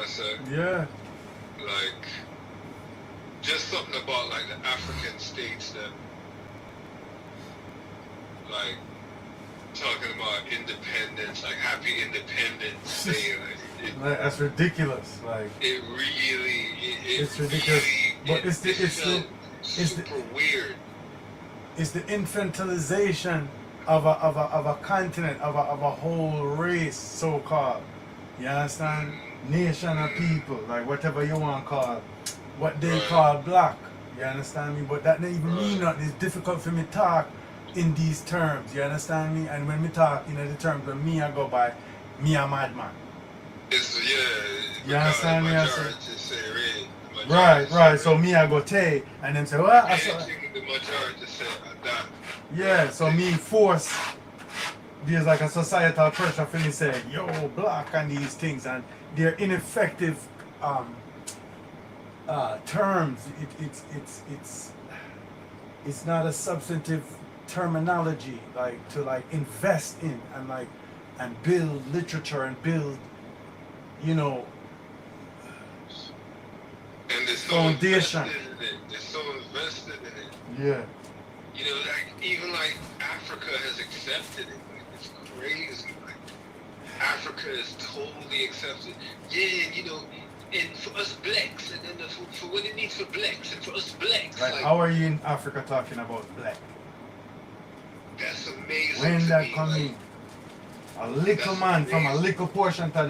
say? Yeah. Like, just something about like the African states that, like, talking about independence, like Happy Independence Day, like, Like, that's ridiculous. Like, it really, it's ridiculous. But it felt it's the super weird. it's the infantilization of a continent, of a whole race, so called. You understand? Nation of people, like whatever you want to call what they Right. call black. You understand me? But that don't even mean Right. nothing. It's difficult for me to talk in these terms. You understand me? And when we talk in the terms of me, I go by me a madman. It's You because understand me? I majority say, say red. The majority right, say right. red. So me I go tay, and them say, well, I saw. Anything the majority say that. Yeah. So me force. There's like a societal pressure for me say, yo, black and these things, and they're ineffective terms. It's not a substantive terminology like to like invest in and build literature and build, you know, And they're so foundation. invested in it. They're so invested in it. Yeah. You know, like even like Africa has accepted it. Like it's crazy. Like Africa is totally accepted. Yeah, you know, and for us blacks, and then for what it needs for blacks, and for us blacks, Like, like how are you in Africa talking about black? that's amazing. When to that me. come Like, in? A little That's man from a amazing. little portion of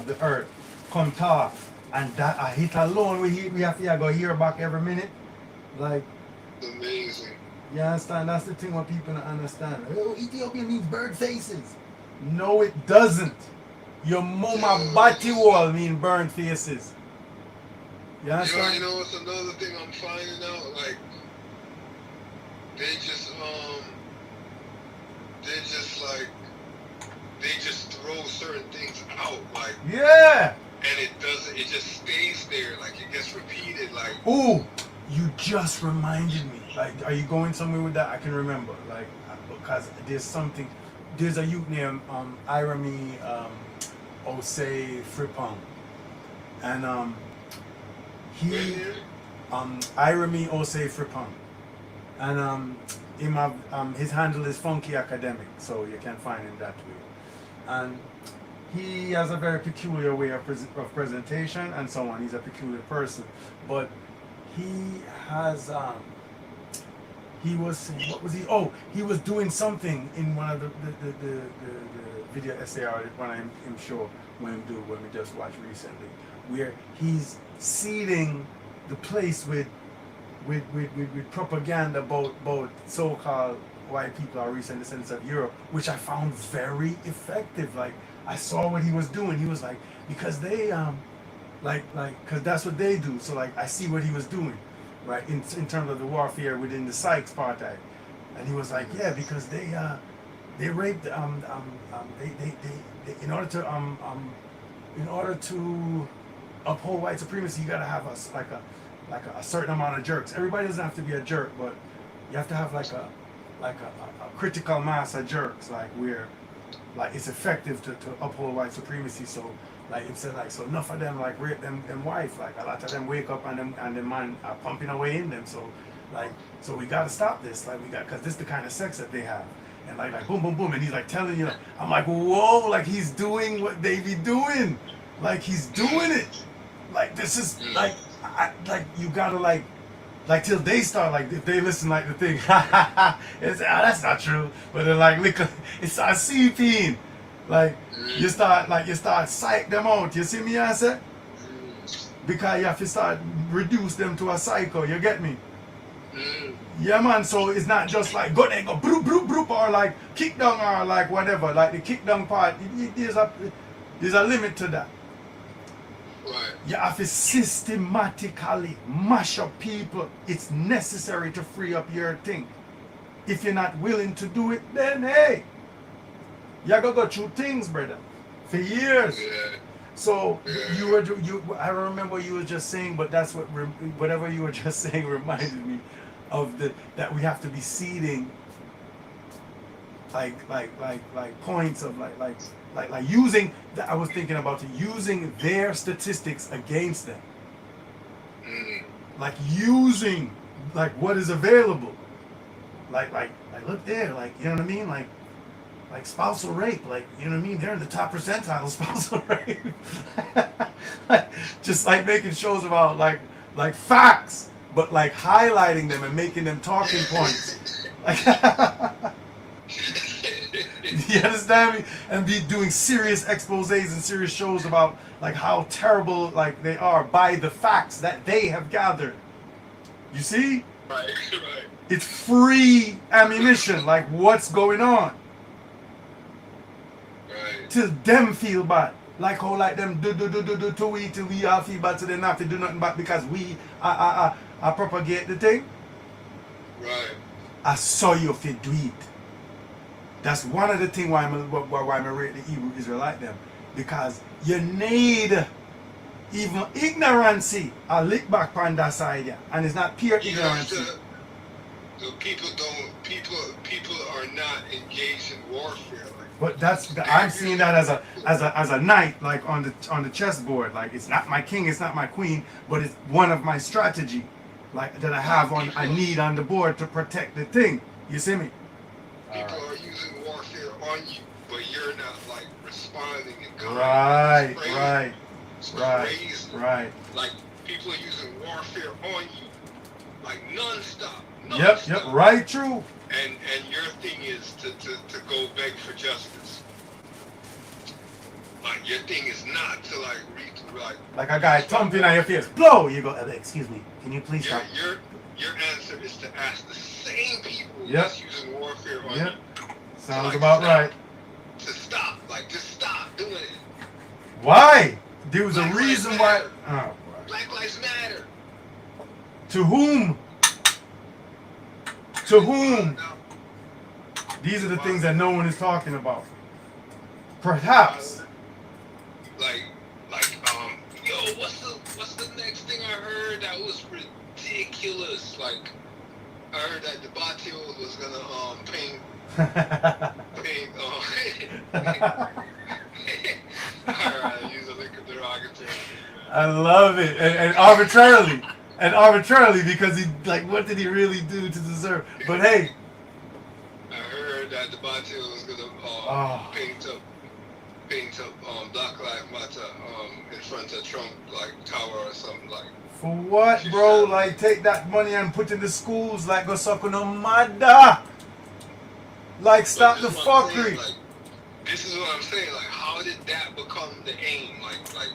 the earth come talk, and that a hit alone we have to go hear back every minute. Like, It's amazing. you understand? That's the thing what people don't understand. Oh, Ethiopia means bird faces. No, it doesn't. Your mama body wall mean burnt faces. You understand? You know what's another thing I'm finding out? Like they just throw certain things out, like, Yeah. and it just stays there, like it gets repeated, like. Ooh, you just reminded me. Like, are you going somewhere with that? I can remember. Like, because there's a youth named Irami Osei Frippong. And he Irami Osei Frippong. And his handle is Funky Academic, so you can find him that way. And he has a very peculiar way of presentation and so on. He's a peculiar person, but he has he was what was he? Oh, he was doing something in one of the video essay or one I'm sure when we just watched recently, where he's seeding the place with propaganda about so-called white people or recent descendants of Europe, which I found very effective. Like, I saw what he was doing. He was like, because they because that's what they do. So like, I see what he was doing, right, in terms of the warfare within the Sykes Party. And he was like, yeah, because they raped they in order to uphold white supremacy, you gotta have a certain amount of jerks. Everybody doesn't have to be a jerk, but you have to have like a critical mass of jerks, like where like it's effective to uphold white supremacy. So like it said, like, so enough of them like rape them wife, like a lot of them wake up and the man are pumping away in them. So like, so we gotta stop this, like we got, because this is the kind of sex that they have. And like boom boom boom, and he's like telling you, like, I'm like, whoa, like he's doing what they be doing, like he's doing it, like this is like like you gotta like till they start, like if they listen like the thing, it's that's not true, but they're like look, it starts seeping, like you start psych them out. You see me, I say, because you have to start reduce them to a cycle. You get me? Yeah, man. So it's not just like go there, go broop broop broop, or like kick down, or like whatever. Like the kick down part, there's a limit to that. Right. You have to systematically mash up people. It's necessary to free up your thing. If you're not willing to do it, then hey, you're gonna go through things, brother, for years. Yeah. So I remember what you were just saying, but that's whatever you were just saying reminded me of that we have to be seeding points of like using I was thinking about using their statistics against them, Mm. like using like what is available, like look there, like you know what I mean, like spousal rape, like you know what I mean, they're in the top percentile of spousal rape. Like, just like making shows about like facts, but like highlighting them and making them talking points. Like, you understand me? And be doing serious exposés and serious shows about like how terrible like they are by the facts that they have gathered. You see? Right, right. It's free ammunition. Like what's going on? Right. Till them feel bad. Like how like them do till we all feel bad, so they not have to do nothing back because we propagate the thing. Right. I saw you if you do it. That's one of the things why I'm rate the Hebrew Israelite them. Because you need even ignorancy a lick back on that side, yeah. And it's not pure You ignorance. have to, the people are not engaged in warfare. But I'm seeing that as a knight, like on the chessboard. Like it's not my king, it's not my queen, but it's one of my strategy, like that I have I need on the board to protect the thing. You see me? People are using warfare on you, but you're not like responding in kind. Right, It's crazy. right, It's right, crazy. right. Like people are using warfare on you, like non-stop. Yep, right, true. And your thing is to go beg for justice. Like your thing is not to like Like a guy thumping on your face, blow. You go, excuse me, can you please stop? Your answer is to ask the same people Yep. that's using warfare on Yep. you. Sounds Like, about stop. right. To stop, like just stop doing it. Why? There was a Black reason Lives why. Matter. Oh, Black Lives Matter. to whom? To whom? Now, These are the things that no one is talking about. Perhaps. like, yo, what's the next thing I heard that was ridiculous? Like, I heard that the Batios was gonna paint. Alright, use a liquor derogatory. I love it, and arbitrarily, because he like, what did he really do to deserve? But hey, I heard that the Batios was gonna paint up Black Lives Matter in front of Trump like tower or something like. for what, bro? Like, take that money and put in the schools, like go suck on no mother. Like, stop the fuckery. Like, this is what I'm saying. Like, how did that become the aim? Like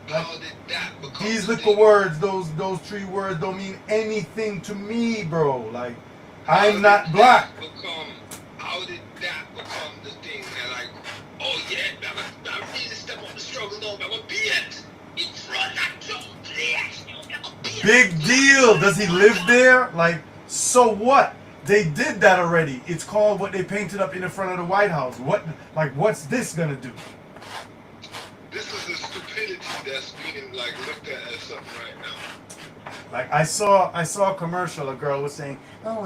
how did that become? These the little thing? words, those 3 words don't mean anything to me, bro. Like, How I'm did not that black. How did that become the thing? And like, oh yeah, I really step on the struggle, no, I'm gonna be it. In front of Trump, please. Big deal. Does he live there? Like, so what? They did that already. It's called what they painted up in the front of the White House. What's this gonna do? This is the stupidity that's being like looked at as something right now. Like, I saw a commercial. A girl was saying, "Oh,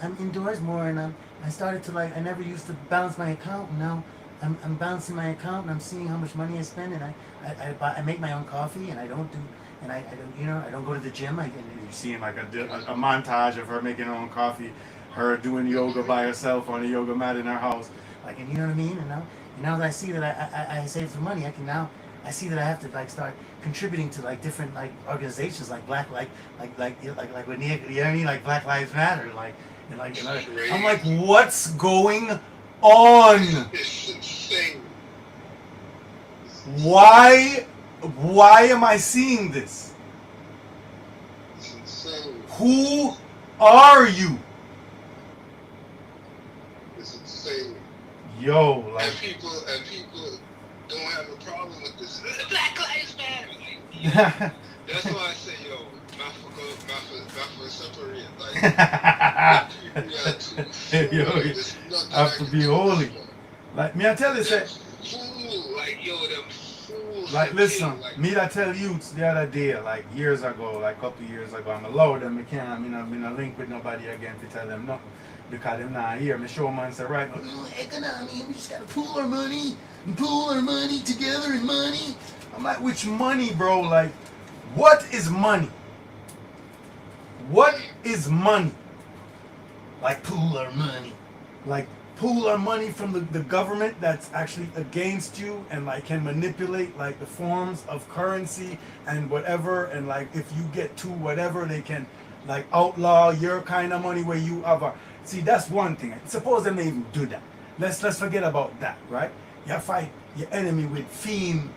I'm indoors more, and I started to like. I never used to balance my account. And now I'm balancing my account, and I'm seeing how much money I spend, and I make my own coffee, and I don't do." And I don't, I don't go to the gym. And you're seeing like a montage of her making her own coffee, her doing yoga by herself on a yoga mat in her house. Like, and you know what I mean? And now that I see that I save some money, I see that I have to like start contributing to like different like organizations like Black like when you know what I mean, like Black Lives Matter, and I'm like, what's going on? It's insane. Why am I seeing this? It's insane. Who are you? It's insane. Yo, like, And people don't have a problem with this. Black Lives Matter. That's why I say, yo, Mafa separate. Like, yo, I have to be holy. Like, me, I tell you, say, Fool, like, yo, them fools Like, a listen, thing. Like, me that tell youths the other day, like years ago, like couple years ago, I'm allowed them, I can't, I'm in a link with nobody again to tell them nothing. Because them not here. Me show man say, right, no, economy, we just gotta pool our money and pool our money together and money. I'm like, which money, bro? Like, what is money? What is money? Like, pool our money. Like, pool our money from the government that's actually against you and like can manipulate like the forms of currency and whatever, and like if you get to whatever, they can like outlaw your kind of money where you have a, see, that's one thing. Suppose they may even do that. Let's forget about that, right? You fight your enemy with fiend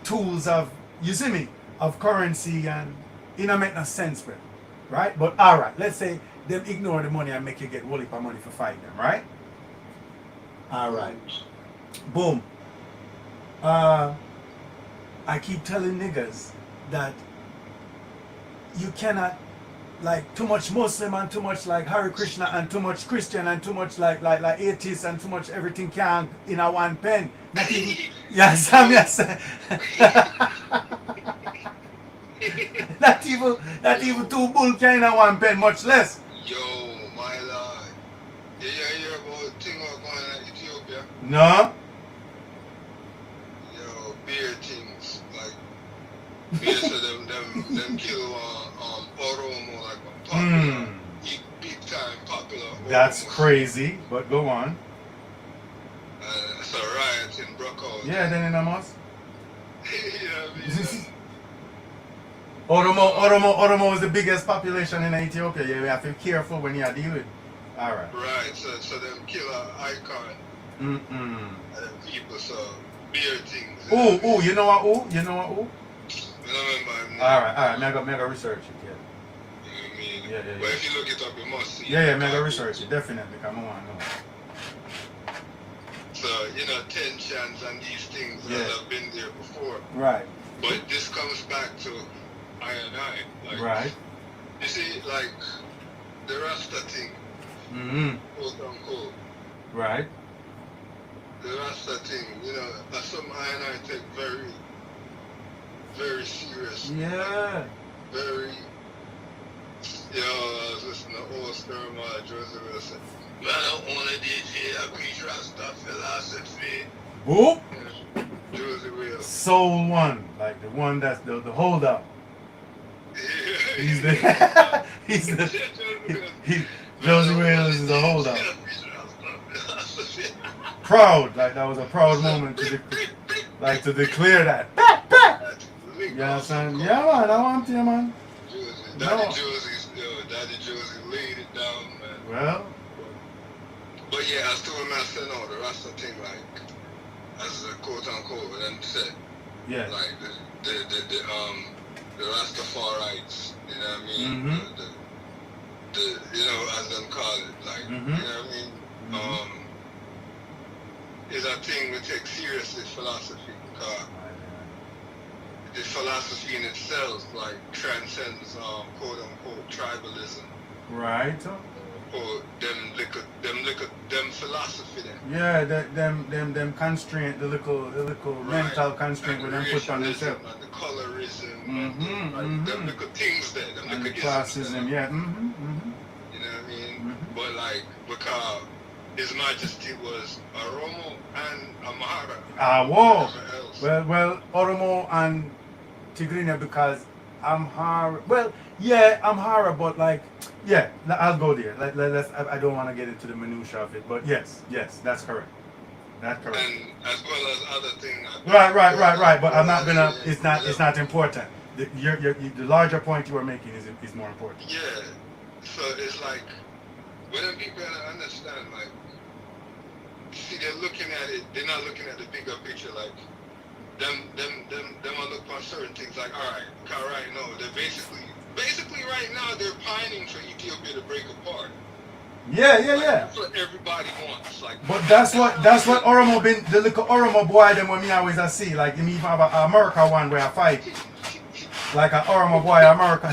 tools of, you see me, of currency, and it don't make no sense, bro. Right? But all right, let's say them ignore the money and make you get whole heap of money for fighting them, right? All right. Boom. I keep telling niggas that you cannot, like, too much Muslim and too much like Hare Krishna and too much Christian and too much like atheist and too much everything can in a one pen. Not even, yes, yes. Not even two bull can in a one pen, much less. yo, my lord. You hear about thing going on in Ethiopia? No. Yo, beer things like beer, so them kill Oromo, like popular, big time popular. That's Oromo. crazy, but go on. So riots in broke out. Yeah, then in Amos. You know what I mean? Oromo is the biggest population in Ethiopia. You have to be careful when you are dealing with. All right. Right, so them kill an icon and them people, so beer things. Oh, you know what? I remember him. All right. Mega research it. You know what I mean? Yeah. But if you look it up, you must see. Yeah. Mega research it. Definitely. Come on, no. So, tensions and these things that have been there before. Right. But this comes back to I and I. Like, Right. You see, like, the Rasta thing, quote unquote. Right. The Rasta thing, that's something I and I take very, very serious. Yeah. Very, I was listening to Oscar and Joseph Wilson. Man, I want to DJ a preach Rasta philosophy. Whoop. Joseph Wilson. Soul One, like the one that's the hold up. He's the Josie Williams is a hold up. Proud, like that was a proud moment to declare that. You understand? Yeah, man, I want you, man. Daddy Josie laid it down, man. Well. But yeah, I still remember all the Rasta thing, like, as a quote unquote, and then said, yeah, like the Rastafarites, you know what I mean? As them call it, like, you know what I mean? Is a thing we take seriously, philosophy, because the philosophy in itself, like, transcends, quote unquote, tribalism. Right. Or them philosophy then. Yeah, them constraint, the little mental constraint with them put on themselves. And the colorism, them little things there, them little classism, yeah. You know what I mean? But like, because His Majesty was Oromo and Amhara. Whoa. Well, Oromo and Tigrinya, because Amhara, well, yeah, Amhara, but like, yeah, I'll go there. Let's. I don't want to get into the minutia of it, but yes, that's correct. That's correct. And as well as other things. Right. But I'm not gonna. It's not important. The larger point you are making is more important. Yeah. So it's like when people understand, like, see, they're looking at it. They're not looking at the bigger picture, like. Them are looking for certain things like, all right, no, they're basically right now they're pining for Ethiopia to break apart. Yeah. That's what everybody wants. Like, but that's what Oromo been, the little Oromo boy them when me always I see, like me even have a America one where I fight. Like a Oromo boy America.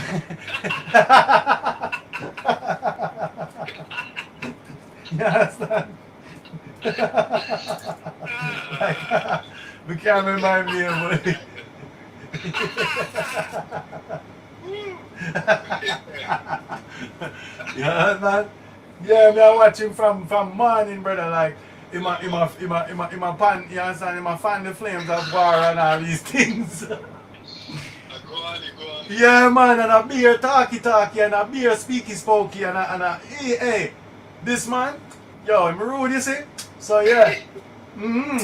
You understand? We can't remember me, boy. Yeah, man. Yeah, me I watch him from morning, brother. Like, him a pan, you understand? Him a fan the flames of war and all these things. Go on, go on. Yeah, man, and a beer talky and a beer speaky spokey and a hey, this man, yo, I'm rude, you see? So yeah.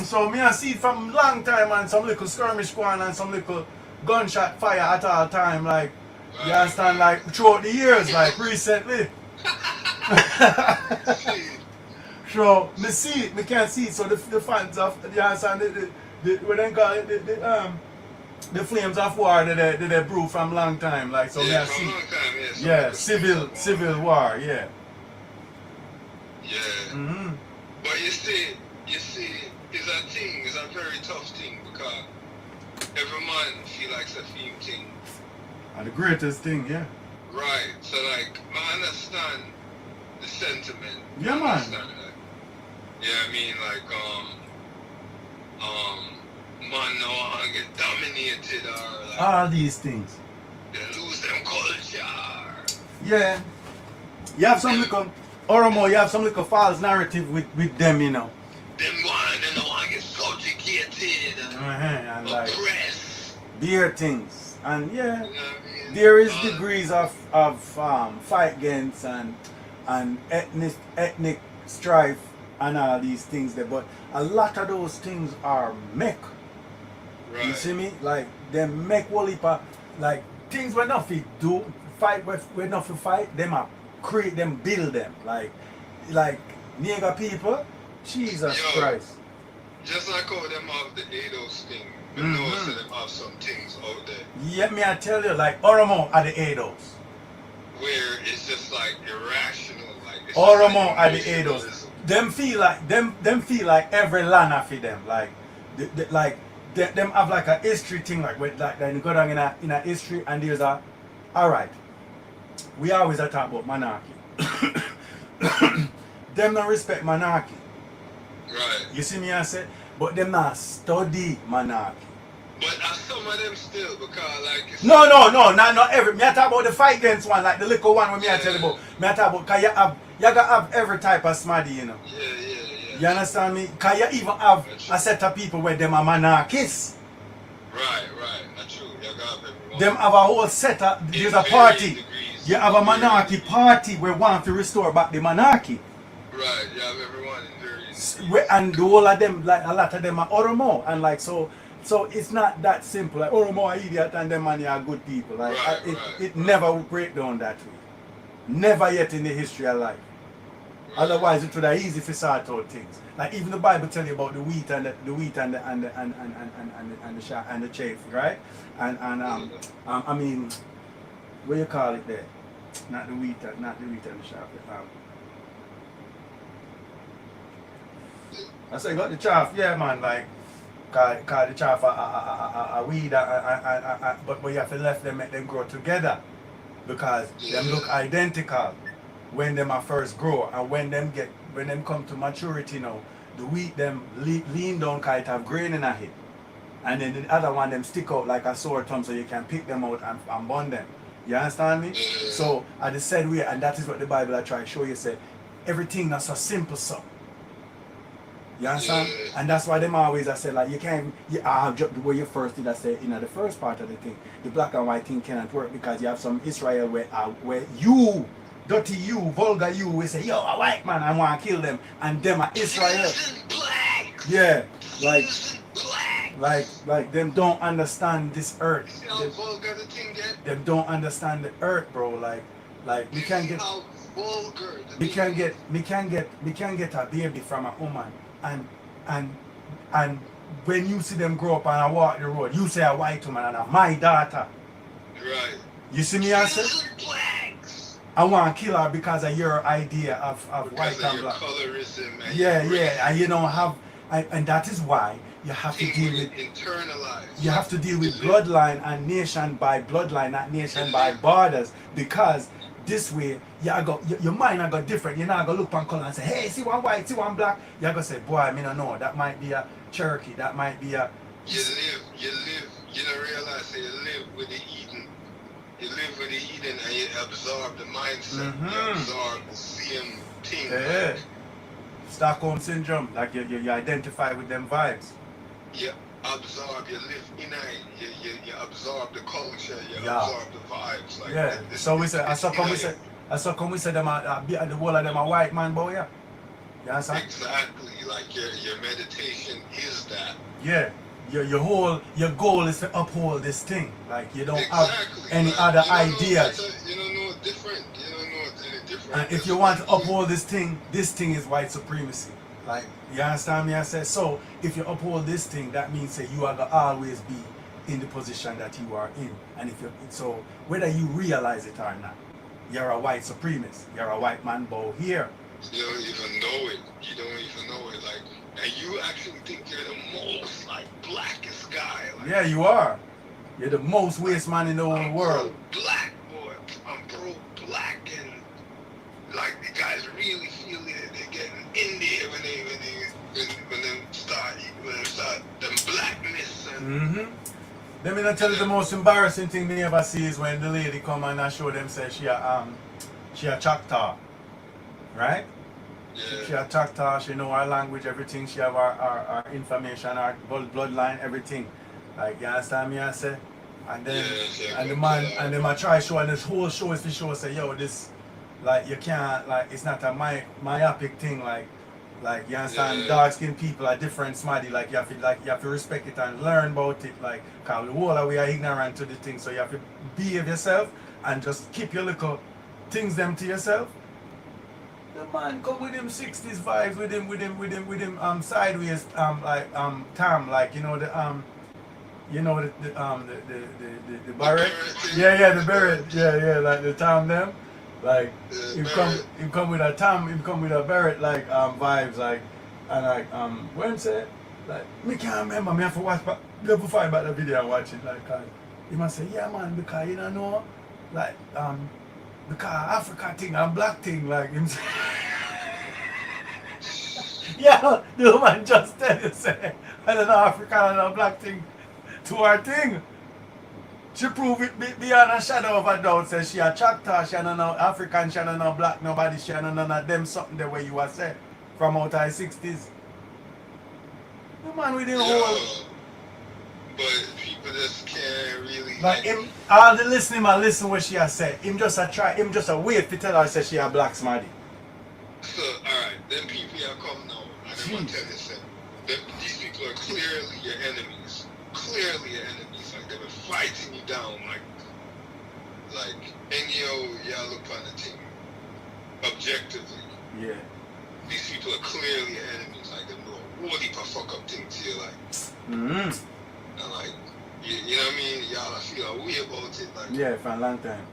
So me I see it from long time and some little skirmish going and some little gunshot fire at all time, like you understand, like throughout the years, like recently. See, So me see it, me can't see it. So the fans of you understand the what they call it, the flames of war that they brew from long time, like so me yeah, I from see. long time, yeah. some Yeah, people say civil war, yeah. Yeah. Mm-hmm. But you see, it's a very tough thing because every man feel like it's a theme thing. And the greatest thing, yeah. Right. So like I understand the sentiment. Yeah, I man. understand that. Yeah, I mean like man no one get dominated or like All these things. they lose them culture. Yeah. You have some little Oromo, you have some little false narrative with them, you know. Them one and the one get subjugated, And like oppressed. beer things. And yeah. You know what I mean? There is degrees of fight against and ethnic strife and all these things there, but a lot of those things are mech. Right. You see me? Like them make whole heap of, like things we nothing do fight with nothing fight, them are create them, build them. Like nigga people, Jesus Yo. Christ. Just like how them have the ADOS thing, but Mhm. know so them have some things out there Yeah, me I tell you, like Oromo are the Ados. where it's just like irrational, like it's Oromo just are like the Ados. emotionalism. Them feel like every land of them. Like them have like a history thing, like with like then you go down in a history and there's a alright. We always talk about monarchy. Them not respect monarchy. Right. You see me I say? But them not study monarchy. But some of them still because like it's No, not every. Me I talk about the fight against one, like the little one when me I tell you about. Me I talk about cause you gotta have every type of smarty, you know. Yeah. You understand me? Cause you even have a set of people where them are monarchists. Right. That's true. You gotta have everyone. Them have a whole set of, In there's a varying party. degrees. You have a monarchy party where want to restore back the monarchy. Right. You have everyone in various. And the whole of them, like a lot of them are Oromo. And like so it's not that simple. Like Oromo are idiot and them money are good people. Like it never will break down that way. Never yet in the history of life. Right. Otherwise it would have easy to sort out things. Like even the Bible tell you about the wheat and the chaff, right? I mean, what you call it there? Not the wheat and the chaff. I say got the chaff, yeah man, like call the chaff a weed but you have to let them make them grow together because them look identical when them are first grow and when them come to maturity now, the wheat them lean down cause it have grain in it. And then the other one them stick out like a sore thumb so you can pick them out and burn them. You understand me? So at the said way, and that is what the Bible I try to show you, say everything that's so simple so. You understand? Yeah. And that's why them always I say like you can't the way you first did I say the first part of the thing, the black and white thing cannot work because you have some Israel where you dirty you, vulgar you, we say, yo, a white man, I want to kill them, and them are Israel. Yeah, like them don't understand this earth. Them don't understand the earth, bro. Like we can't get a baby from a woman, and when you see them grow up and I walk the road, you say a white woman and I'm my daughter. Right. You see me answer? I want to kill her because of your idea of white and black. Colorism and Yeah, and you don't have, and that is why you have to deal with internalized. You have to deal with bloodline and nation by bloodline, not nation by borders, because this way your mind I got different. You're not gonna look on color and say, hey, see one white, see one black. You're gonna say, boy, I mean I know that might be a Cherokee, that might be a you don't realize that you live with the Eden. You live with the Eden and you absorb the mindset. You absorb the same thing. Yeah. Stockholm syndrome, like you identify with them vibes. You absorb, you live in it, you absorb the culture, you Yeah. absorb the vibes. Like, Yeah. So we say, I saw come we say them the whole of them a white man, boy, yeah. You understand? Exactly. Like your meditation is that. Yeah. Your goal is to uphold this thing. Like you don't Exactly. have any Like, other you don't know ideas. you don't know it different. You don't know it's any different. And if you want to uphold this thing is white supremacy. Like, you understand me? I said, so if you uphold this thing, that means that you are gonna always be in the position that you are in. And if you so whether you realize it or not, you're a white supremacist. You're a white man bow here. You don't even know it. You don't even know it. Like, and you actually think you're the most like blackest guy. Like, Yeah, you are. You're the most waste man in the whole world. Black boy. I'm pro black, and like the guys really feel it. They're getting in there when they start them blackness and. Mm-hmm. Let me not tell you the most embarrassing thing they ever see is when the lady come and I show them say she a Choctaw. Right? She Yeah. a Choctaw, she know our language, everything, she have our information, our bloodline, everything. Like, you understand me I say? And then and the man and them I try show, and this whole show is to show say, yo, this like you can't, like it's not a myopic thing, like you understand, dark skinned people are different smarty, like you have to respect it and learn about it, like cause the whole of we are ignorant to the thing, so you have to behave yourself and just keep your little things them to yourself. The man come with him 60s vibes, with him sideways Tam, like you know the beret. Yeah, the beret. Yeah, like the Tam them. Like him come with a Tam, him come with a beret like vibes, like, and like when say like me can't remember, me have to watch back, never find back the video and watch it, like he must say, yeah man, because you don't know like because Africa thing and black thing, like him say. Yeah, the man just tell you say, I don't know African and a black thing to her thing. She prove it beyond a shadow of a doubt. Says she a Choctaw, she don't know African, she don't know black, nobody, she don't know none of them something the way you are said from out of the 60s. The man with the whole. But people just can't really. Like him, all the listening man listen what she has said. Him just a wait to tell her say she a black smarty. So, alright, them people are coming now. I don't want to tell you something. These people are clearly your enemies. Clearly your enemies. Like, they've been fighting you down. Like, y'all look on the team. Objectively. Yeah. These people are clearly your enemies. Like, they know what heap of fuck up things to you, like. Mm-hmm. And, like, you know what I mean? Y'all feel a way about it. Like, Yeah, for a long time.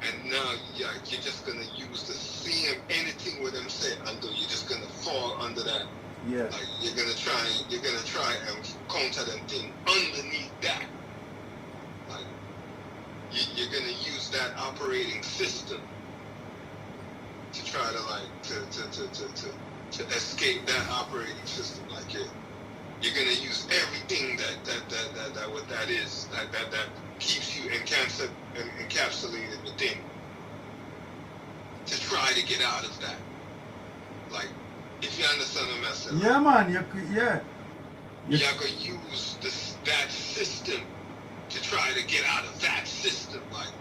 and now you're just gonna use the same anything with them say until you're just gonna fall under that. Yeah. Like you're gonna try and counter them thing underneath that. Like you're gonna use that operating system to try to to escape that operating system. Like you're gonna use everything that what that is that keeps you encapsulated within to try to get out of that. Like, if you understand what I'm saying. Yeah, man. You're gonna use that system to try to get out of that system, like.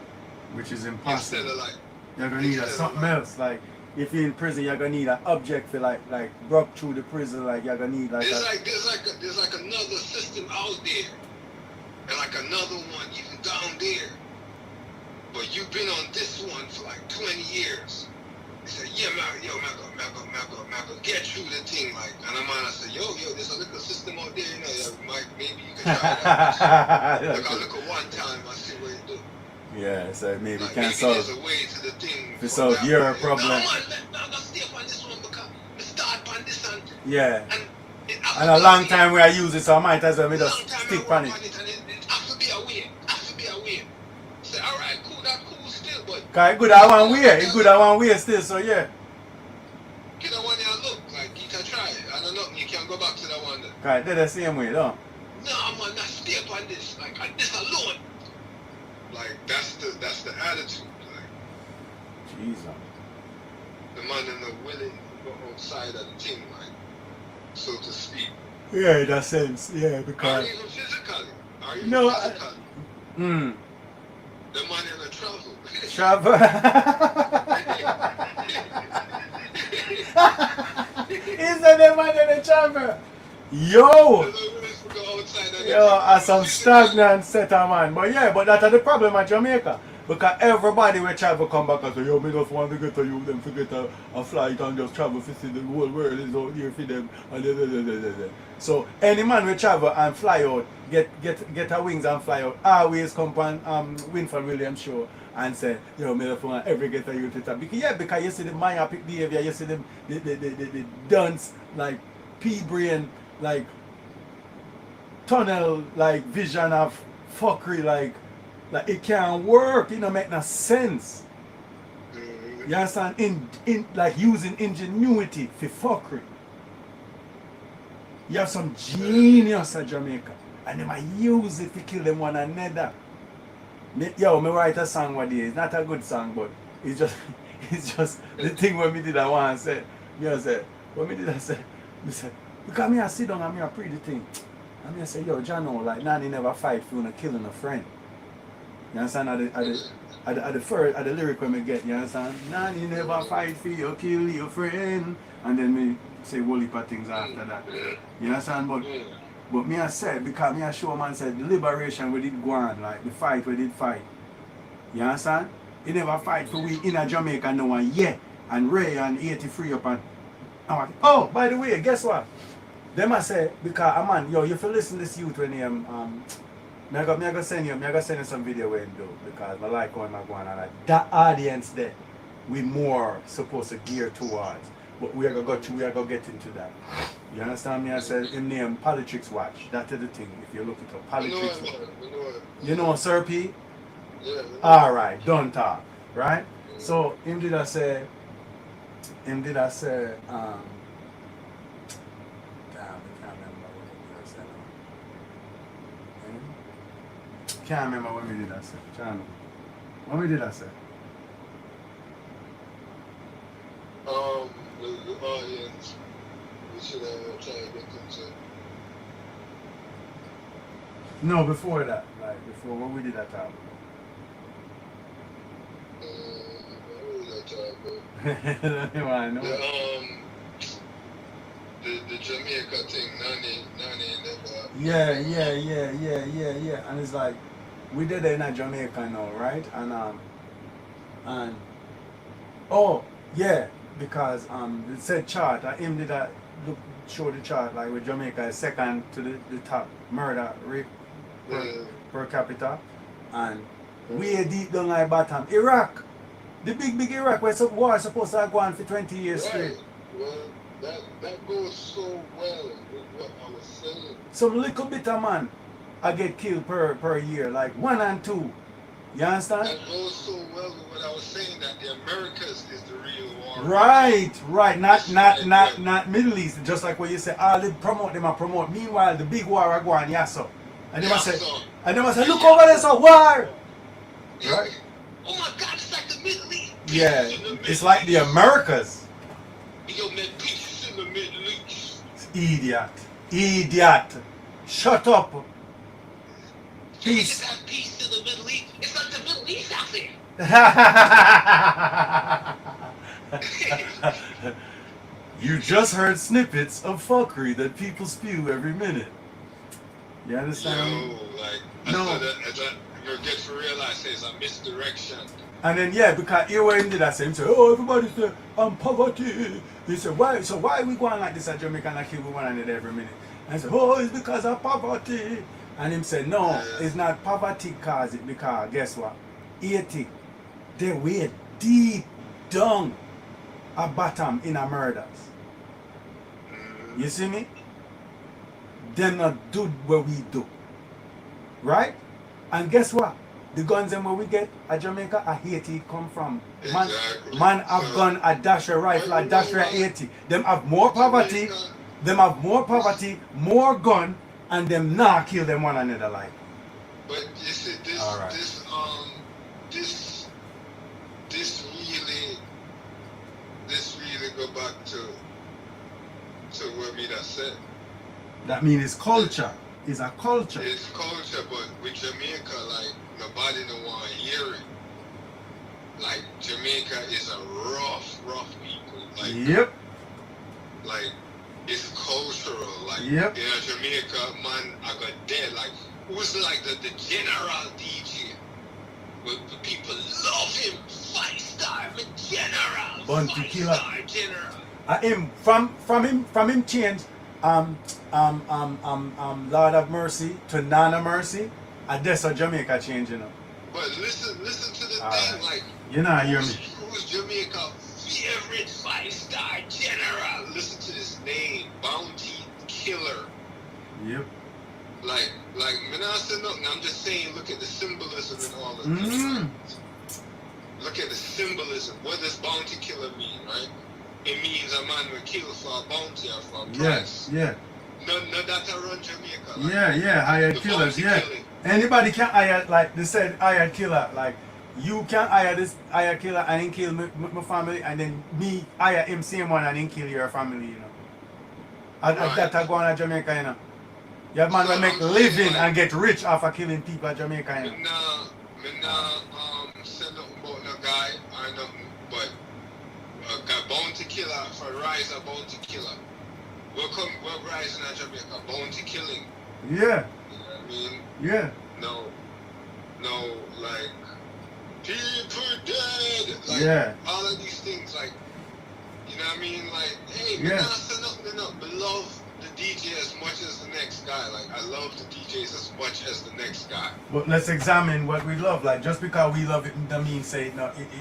Which is impossible. Instead of like. You're gonna need something else, like. If you're in prison, you're gonna need an object for like broke through the prison, like you're gonna need like. There's like another system out there. And like another one even down there. But you've been on this one for like 20 years. He said, yeah, Malcolm, get through the thing, like, and I'm on, I said, yo, there's a little system out there, you know, maybe you can try it out. Like, I look at one time, I see what you do. Yeah, so maybe like, can maybe solve. there's a way to the thing. To solve your problem. No, man, I'm gonna stay on this one because I start on this one. Yeah. And a long time we are using, so I might as well just stick on it. It have to be a way. Say, alright, cool, that's cool still, but. Cause it's good at one way, still, so yeah. Get that one there look, like you can try it. I don't know, you can't go back to that one. Cause they're the same way, though. No, man, stay up on this, like on this alone. Like that's the attitude. Like Jesus. the man in the willing go outside of the thing, like so to speak. Yeah, in that sense. Yeah, Or because even physically. Or even no, physically. mm, The man in the trouble. travel. Is that the man in the travel? Yo, yo, as some stagnant set of man. But yeah, but that's the problem at Jamaica. Because everybody will travel come back and say, yo, me just want to get to you, them to get a flight and just travel to see the whole world is out here for them. And da. So any man will travel and fly out, get a wings and fly out, always come on Winford Williams show and say, yo, me just want every get to you to tap. Because you see the myopic behavior, you see the dance, like pea brain, like tunnel, like vision of fuckery, like it can't work, it don't make no sense. You understand? In like using ingenuity for fuckery. You have some genius at Jamaica and they might use it to kill them one another. Me write a song one day. It's not a good song, but it's just the thing when me did I want to say. When me did I say, because me I sit down and me I pray the thing. And me I say, yo, Jano, like Nanny never fight for killing a friend. You understand? At the lyric when me get, you understand? Nanny never fight for you, kill your friend. And then me say whole heap of things after that. You understand? But me I said, because me I show man said the liberation we did go on, like the fight we did fight. You understand? He never fight for we in a Jamaica no one, yeah. And Ray and 83 up and oh, by the way, guess what? Them I say, because man, yo, you feel listen to this youth when me I go send you some video when do because I like how I'm going on like that audience there we more supposed to gear towards. But we are gonna get into that. You understand me? I said him name Politics Watch. That is the thing. If you look at up Politics Watch. You know Sir P? Yeah. Alright, don't talk. Right? So him did I say damn, I can't remember what he said. Can't remember what we did I say. What we did I say? The audience, we should have tried to get into. No, before that. Like before what we did that time. What was that talk about? I know. The Jamaica thing, Nanny never. Yeah. And it's like we did it in Jamaica now, right? And oh yeah, because it said chart. I him did that show the chart like with Jamaica is second to the top murder rate per capita, and way deep down like bottom Iraq, the big Iraq where some war supposed to go on for 20 years straight. Well, that goes so well with what I was saying. Some little bit of man I get killed per year, like 1 and 2. You understand? That goes so well with what I was saying that the Americas is the real war. Right. Not Middle East. Just like what you say, all they promote them and promote. Meanwhile, the big war are going, yes sir. And they must say, look over there, so war. Right? Oh my God, it's like the Middle East. Yeah, it's like the Americas. Yo, man, peace in the Middle East. Idiot. Shut up. Peace. You just have peace in the Middle East. It's like the Middle East out there. You just heard snippets of fuckery that people spew every minute. You understand? Yo, like, no. You get to realize it's a misdirection. And then because here where he did that same say, oh everybody say I'm poverty. He said, why are we going like this at Jamaica and kill one another every minute? And I said, oh, it's because of poverty. And him said, no, it's not poverty cause it, because guess what? 80, they way deep down at bottom in a murders. You see me? Them not do what we do. Right? And guess what? The guns them where we get at Jamaica, a Haiti come from. Man have gun, a dasher rifle, a dasher 80. Them have more poverty, more gun, and them not kill them one another like. But you see, All right. this this really go back to what me that said. That means it's culture. It's a culture. It's culture, but with Jamaica, like nobody don't want to hear it. Like Jamaica is a rough people. Like Yep. like it's cultural. Like Yep. in Jamaica, man, I got dead. Like who's like the general DJ? But people love him. 5-star general. Bounty Killer. 5-star general. Him from him change Lord of Mercy to Nana Mercy. And that's how Jamaica change, you know. But listen to the All thing. right. Like You know, hear me. who's Jamaica favorite 5-star general? Listen to this name, Bounty Killer. Yep. Like, me not say nothing. I'm just saying, look at the symbolism and all of Mm. this. Look at the symbolism. What does Bounty Killer mean, right? It means a man will kill for a bounty or for a price. Yes. Yeah. No, that around Jamaica. Like, Yeah. Hired the killers. bounty Yeah. killing. Anybody can hire, like they said, hired killer. Like you can hire this hired killer and then kill my family, and then me hire him same one and then kill your family. You know. And Right. that I go on to Jamaica, you know. Your man will make living and get rich off of killing people at Jamaica, you know. Me nah say nothing about no guy or nothing, but a bounty killer for rise a bounty killer. We're rising in Jamaica, bounty killing. Yeah. You know what I mean? Yeah. No, like people dead. Like Yeah. all of these things, like you know what I mean? Like, hey, me Yeah. not say nothing, no. But love the DJ as much as the next guy. Like I love the DJs as much as the next guy. But let's examine what we love. Like just because we love it doesn't mean say it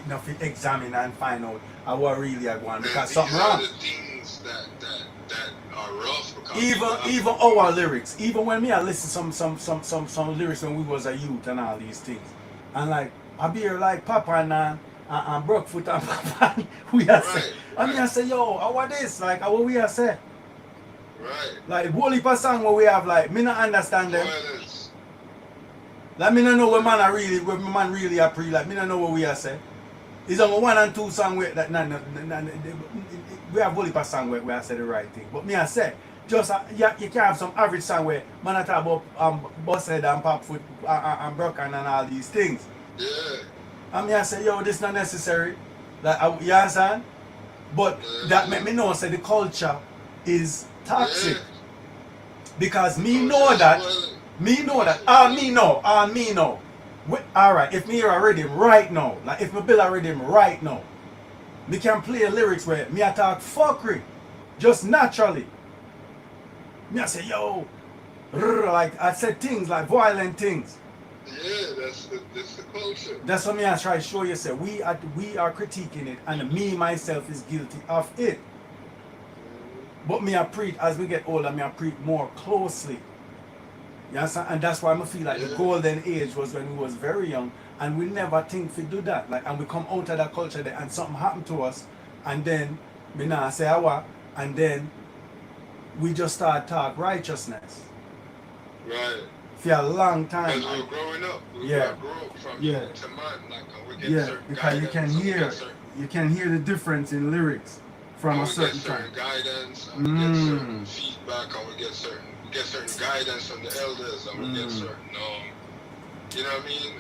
enough to examine and find out what really are going, because And something these are wrong. the things that are rough because Even our lyrics, even when me I listen some lyrics when we was a youth and all these things, and like I be here like Papa and Brookfoot and Papa, we are say, I mean I say yo, how this like how we are say, right. like whole heap of song where we have like me not understand them, Violence. like me not know where man really are pre, like me not know what we are say. It's only 1 and 2 song where that we have whole heap of song where I say the right thing, but me I say just you can have some average song where man I talk about Bushead and Popfoot and Broken and all these things. Yeah. And me I say yo, this not necessary, like you understand, but that make me know say the culture is toxic, Yeah. because me know that. Me know. Alright, if me hear a rhythm right now, like if me build a rhythm right now, me can play lyrics where me I talk fuckery, just naturally. Me I say, yo, like I said things like violent things. Yeah, that's the culture. That's what me I try to show you, say we are critiquing it, and me myself is guilty of it. But me I preach as we get older, me I preach more closely. You understand? And that's why I feel like the golden age was when we was very young, and we never think to do that. Like, and we come out of that culture there, and something happened to us, and then me nah say what, and then we just start talk righteousness Right. for a long time. Because we're growing up. We Yeah. grow up from Yeah. youth to man. Like, we get Yeah, certain because you guidance, can and we hear get certain- you can hear the difference in lyrics from and a we certain get certain time. guidance, and we get certain feedback, and we get certain guidance from the elders, and we get certain you know what I mean?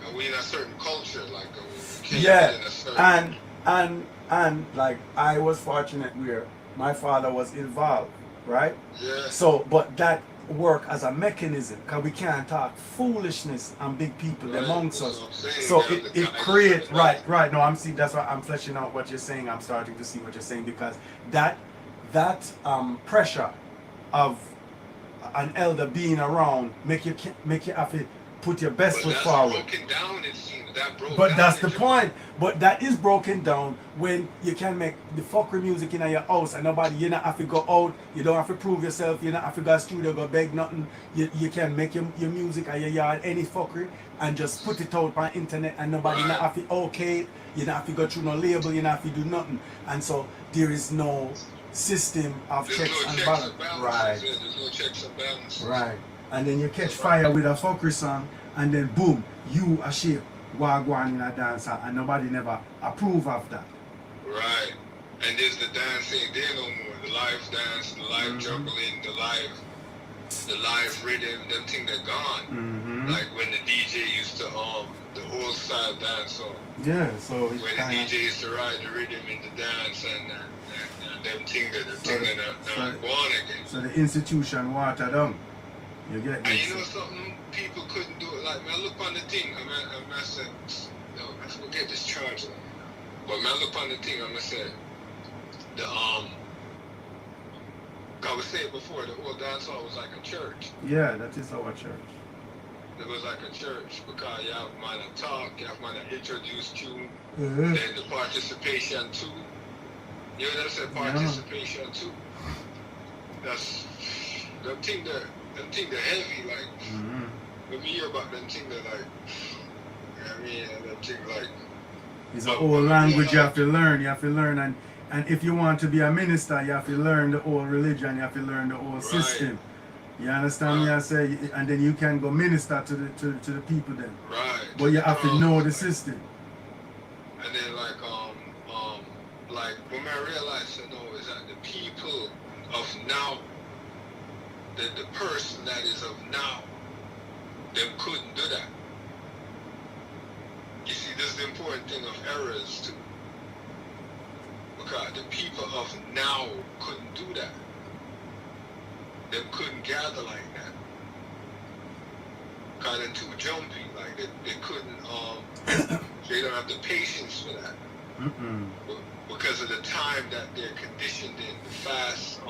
Like we in a certain culture, like we came Yeah, in a certain and like I was fortunate where my father was involved, right? yeah. So, but that work as a mechanism, because we can't talk foolishness and big people Right, amongst that's us. what I'm saying. So Yeah, it the guidance creates, and the right. No, I'm seeing, that's why I'm fleshing out what you're saying. I'm starting to see what you're saying, because that pressure of an elder being around make you have to put your best But foot that's forward. broken down, it seems. That broke But down that's in the point. But that is broken down when you can make the fuckery music in your house and nobody, you don't have to go out, you don't have to prove yourself, you don't have to go to studio, go beg nothing. You can make your music at your yard, any fuckery, and just put it out on internet, and nobody Right. not have to okay it, you don't have to go through no label, you don't have to do nothing. And so there is no system of There's checks no and checks balances. and balances. Right. Yeah, there's no checks and balances. Right. And then you catch fire with a fuckery song, and then boom, you a shape wagwan in a dancer, and nobody never approve of that. Right. And there's the dance ain't there no more. The live dance, the live juggling, the live rhythm, them things they're gone. Mm-hmm. Like when the DJ used to the old style dance song. Yeah, so When it's the kind DJ used to ride the rhythm in the dance and them things that go on again. so the institution water down. You get And me? you know something? People couldn't do it. Like, man, look on the thing. I said, no, let's go get this charger. But man, look on the thing. I'm gonna say, I was saying before, the old dance hall was like a church. Yeah, that is our church. It was like a church because you have man to talk, you have man to introduce tune, Mm-hmm. then the participation too. You know what I'm saying? Participation too. That's them thing that heavy, like. Mm-hmm. When we hear about them things that like, you know what I mean, them things like. It's an old language you have to learn. You have to learn, and if you want to be a minister, you have to learn the old religion. You have to learn the old system. You understand me? I say, and then you can go minister to the people then. Right. But you have to know the system. And then like when I realized, is that the people of now, the person that is of now, them couldn't do that. You see, this is the important thing of errors too. Because the people of now couldn't do that. Them couldn't gather like that. Because they're too jumpy, like they couldn't, they don't have the patience for that. Mm-mm. Because of the time that they're conditioned in, the fast,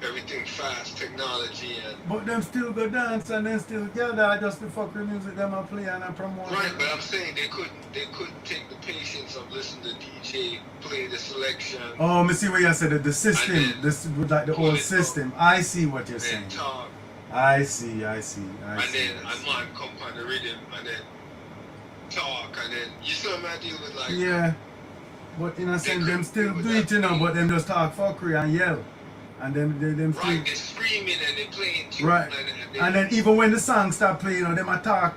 everything fast, technology and... But them still go dance and then still gather just the fucking music them a play and a promote. Right, but I'm saying they couldn't take the patience of listening to DJ play the selection. Oh, me see what you said, the system, this like the old system. I see what you're saying. Talk. I see. And then a man come on the rhythm and then talk and then you saw me deal with like... Yeah, but in a sense them still do it, but them just talk fuckery and yell. And then them still... Right, they're screaming and they're playing tune. Right. And then even when the song start playing, them attack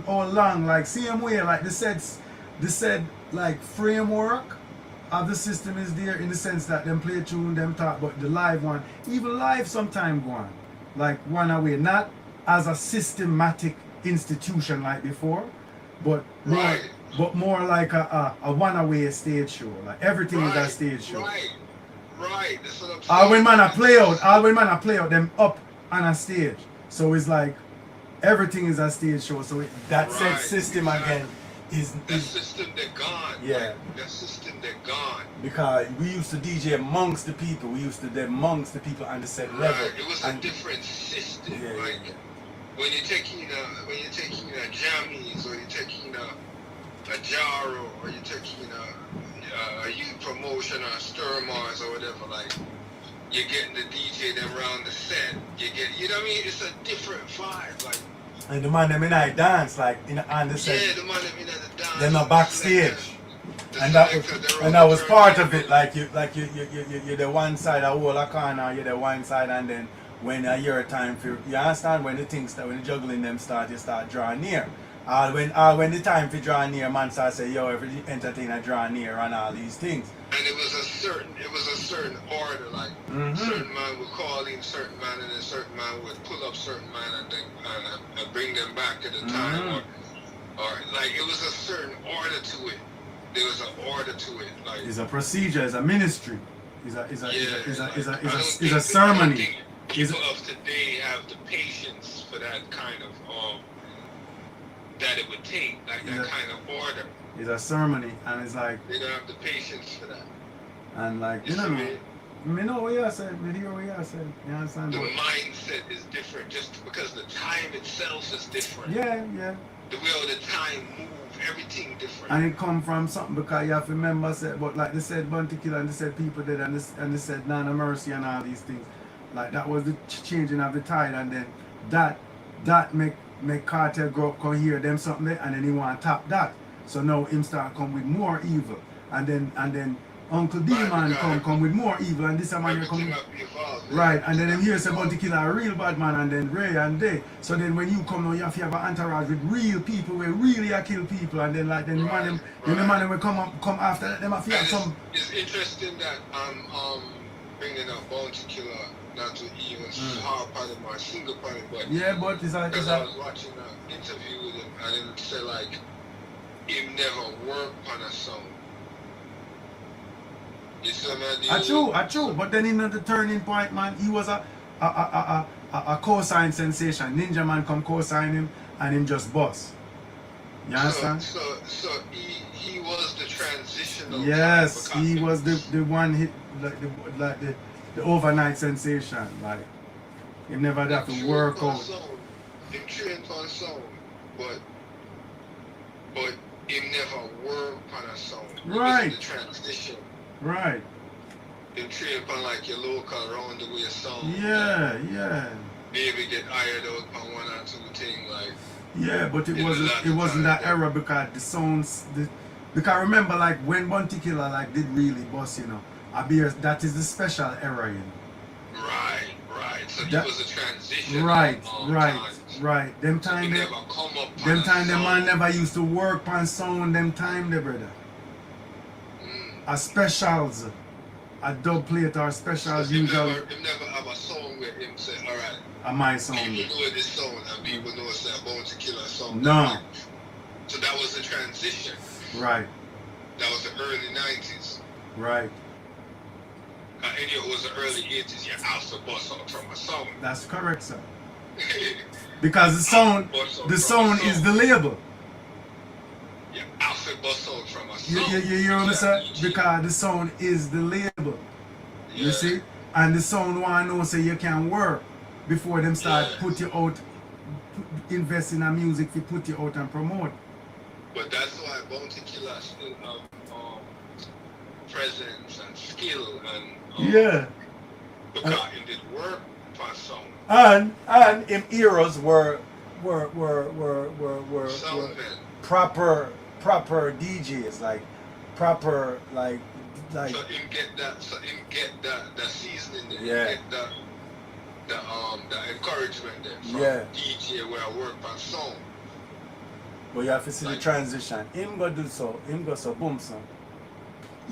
all long, like same way, like they said like framework of the system is there in the sense that them play tune, them talk, but the live one, even live sometime go on. Like one away, not as a systematic institution like before, but more like a one-away stage show. Like everything is a stage show. Right, that's what I'm saying. All when man a play out, them up on a stage. So it's like everything is a stage show. So that said system again is that system they're gone. Yeah. Like, that system they're gone. Because we used to DJ amongst the people. We used to be amongst the people on the said level. It was a different system. Yeah, like when you're taking a jammies or you're taking a Jaro or you're taking a youth promotion or Sturmars or whatever, like you're getting the DJ them around the set. You know what I mean? It's a different vibe, like. And the man them in I dance like on the set. Yeah, the man them in the dance. They're not backstage. And that was part of it. Like you're the one side of all a corner, you're the one side, and then when your time for you understand when the things start, when the juggling them start, you start drawing near. When the time for draw near, man start say, yo, every entertainer draw near and all these things. And it was a certain order, like certain man would call in certain man and then certain man would pull up certain man and bring them back at the time or like it was a certain order to it. There was an order to it. Like it's a procedure, it's a ministry. It's a ceremony. I don't think people of today have the patience for that kind of that it would take, like that kind of order. It's a ceremony, and it's like they don't have the patience for that. And like you know, me know what you said, me hear what you said. You understand? The mindset is different, just because the time itself is different. Yeah. The way all the time move, everything different. And it come from something because you have to remember, but like they said, Bounty Killer, and they said people did, and they said Nana Mercy and all these things. Like that was the changing of the tide, and then that make Cartel grow up, come hear them something there, and then he want to tap that. So now him start come with more evil, and then Uncle D Right, man because come with more evil, and this a man you everything come. have evolved. Right, and then them Everything hear have say Bounty evolved. Killer a real bad man, and then Ray and they. So then when you come now, you have to have an entourage with real people where really a kill people, and then like then the man them, then the man them will come after that. Them have to have And some. it's interesting that I'm bringing up Bounty Killer not to even hard part of my single part, but Yeah, but because I was watching an interview with him and it said like he never worked on a song. You see what I mean? True. But then in the turning point, man, he was a co-sign sensation. Ninja Man come co-sign him, and him just boss. You understand? So he was the transitional. Yes, type, he because was the one hit like the overnight sensation. Like he never had him to work trained on out. song, him trained on song, but he never worked on a song. He was Right. in the transition. Right. Him trained on like your local round the way song. Yeah. Maybe get hired out on one or two things like. Yeah, but In it wasn't that era because the sounds because remember like when Bounty Killer like did really bust, you know. That is the special era, you know. Right. So That- he was a transition. Right. Them So time he they, never come up. them on time the song. man never used to work on sound them time the brother. Mm. A specials, a dub plate or specials So him usual never have a song where him say, alright, a my sound. people know this song and people know it's a Bounty Killer song. No. So that was the transition. Right. That was the early 90s. Right. It was the early 80s. You also bust out from a song. That's correct, sir. Because the sound is the label. You also bust out from a You song. hear me, sir? Yeah. Because the sound is the label. You Yeah. see? And the sound want to know say you can work before them start Yeah. put you out, invest in a music to put you out and promote. But that's why Bounty Killer still have presence and skill and because he did work for song. And in eras were Soundman. proper DJs, like proper like So him get that seasoning there. Yeah. Him get the encouragement there from Yeah. DJ where I work on song. but you have to see the transition. Him go do so, him go so boom so.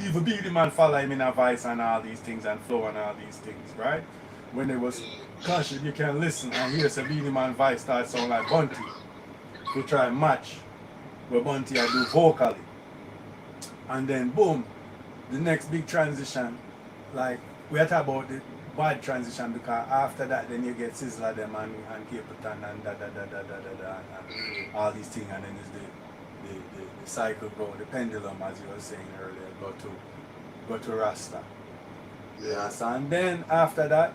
Even Beenie Man follow him in a voice and all these things and flow and all these things, right? When it was caution, you can listen and hear some Beenie Man voice start sound like Bunty. We try and match what Bunty I do vocally. And then boom, the next big transition, like we are talking about the bad transition because after that then you get Sizzler them and Capleton and and all these things, and then it's the cycle go, the pendulum as you were saying earlier, go to Rasta. Yeah. Yes, and then after that,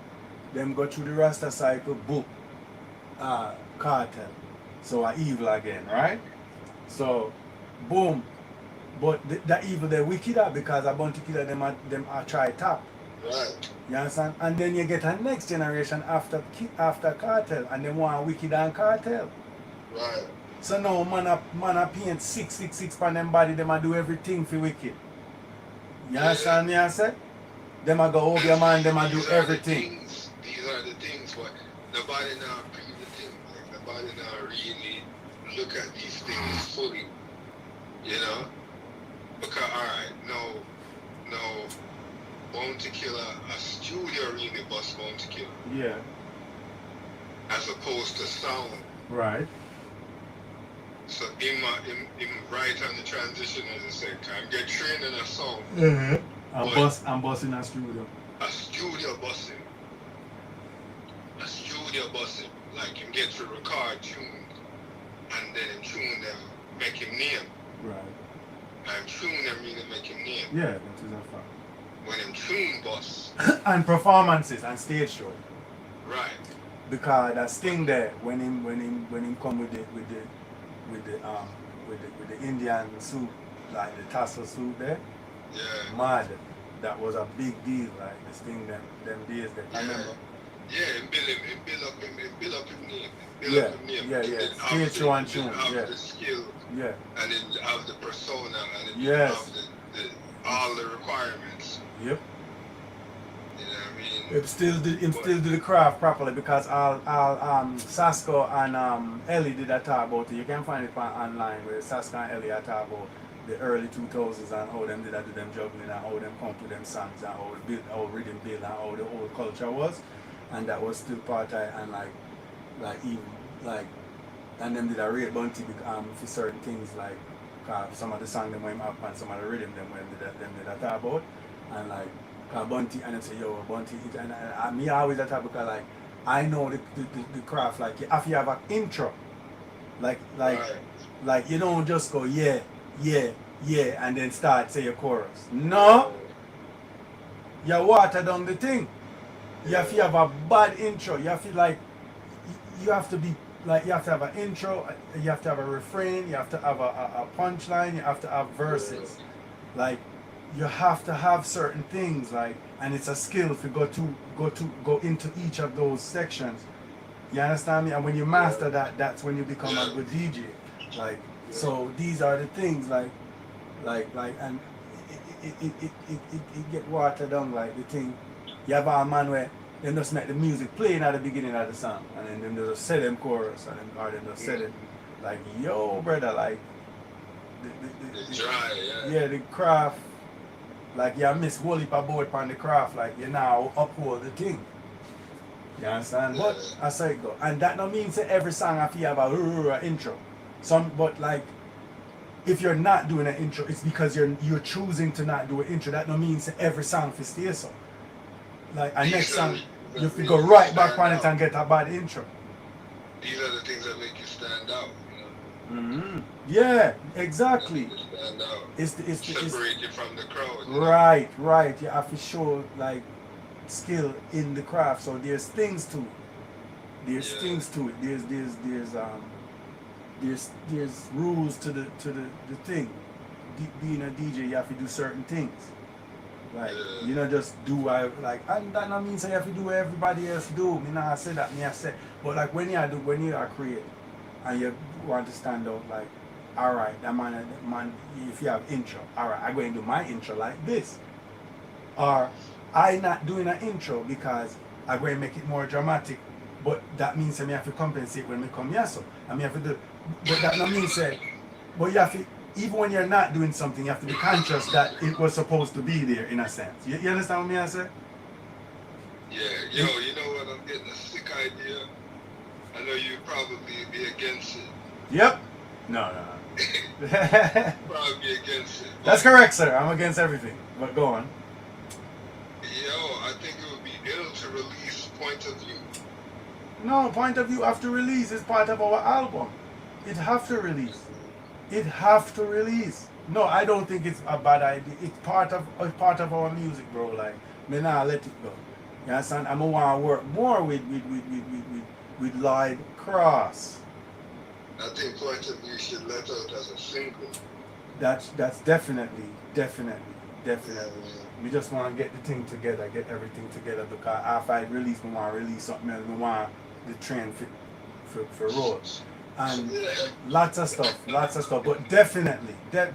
them go through the Rasta cycle, boom, Cartel. So evil again, right? So boom. But the evil they wicked up because a bunch of killer them are try top. Right. You understand? And then you get a next generation after Cartel and they want wicked and Cartel. Right. So now man a paint 666 on them body, them a do everything for wicked. You understand me I say? Them a go over your man, them a do These are the everything. things- These are the things, but nobody now pre the thing. Like nobody now really look at these things fully. You know? Because alright, no Bounty Killer, a studio really bust Bounty Killer. Yeah. As opposed to sound. Right. So him right on the transition at the same time. Get trained in a song. I'm bossing a studio. A studio busting. Like him get to record tune and then him tune them make him name. Right. And tune them really make him name. Yeah, that is a fact. When him tune bust. And performances and stage show. Right. Because that sting there when him come with the Indian suit, like the tassel suit there, Yeah. mad. That was a big deal, like the sting them days that I remember. Yeah, him build up his name. Build Yeah, up his name. yeah. And then Stage have show and the- tune, have yeah. the skill Yeah. and then have the persona and then Yes. have the all the requirements. Yep. You know what I mean? Him still do the craft properly because all Sasko and Ellie did a talk about it. You can find it online where Sasko and Ellie are talk about the early 2000s and how them did that do them juggling and how them come to them songs and how rhythm build and how the whole culture was, and that was still part of it. And like even like and them did a rate bunty for certain things like some of the song them went up and some of the rhythm them did a talk about and like Bunty and I say yo Bunty and me always that type because like I know the craft like you have to have an intro like Right. you don't just go yeah and then start say your chorus. No, you water down the thing. You have to have a bad intro. You have to like you have to be like you have to have an intro, you have to have a refrain, you have to have a punchline, you have to have verses. Like you have to have certain things like and it's a skill to go into each of those sections. You understand me? And when you master that, that's when you become a good DJ. Like so these are the things like and it get watered down like the thing. You have a man where they just make the music playing at the beginning of the song and then them just say them chorus and then or them just say it like yo brother like It's dry, yeah the craft like you miss whole heap of board on the craft like you now uphold the thing. You understand? But I say it go. And that don't mean say every song have to have a intro. Some but like if you're not doing an intro, it's because you're choosing to not do an intro. That don't mean say every song for stay so. Like a next song you have to go right back on it and get a bad intro. These are the things that make you stand out, you know. Mm-hmm. Yeah, exactly. Make you stand out. It's Separate you from the crowd. right. You have to show like skill in the craft. So there's things to it. There's things to it. There's rules to the thing. Being a DJ, you have to do certain things. Like you know, just do and that not means you have to do what everybody else do. Me not say that. Me I say, but like when you are creative and you want to stand out, like all right, that man, if you have intro, all right, I'm going to do my intro like this, or I not doing an intro because I'm going to make it more dramatic. But that means that me have to compensate when me come here so. And me have to do, but that not means say, but you have to, even when you're not doing something, you have to be conscious that it was supposed to be there in a sense. You understand what me I say? Yeah, yo, you know what? I'm getting a sick idea. I know you'd probably be against it. Yep. No. Probably be against it. That's correct, sir. I'm against everything. But go on. Yo, I think it would be ill to release Point of View. No, Point of View have to release. It's part of our album. It have to release. It have to release. No, I don't think it's a bad idea. It's part of our music, bro. Like, me nah let it go. You understand? I'm gonna wanna work more with Lloyd Cross. I think Point of View should let out as a single. That's definitely. We just want to get the thing together, get everything together because after I release, we want to release something else. We want the train for roads. And lots of stuff. But definitely, no,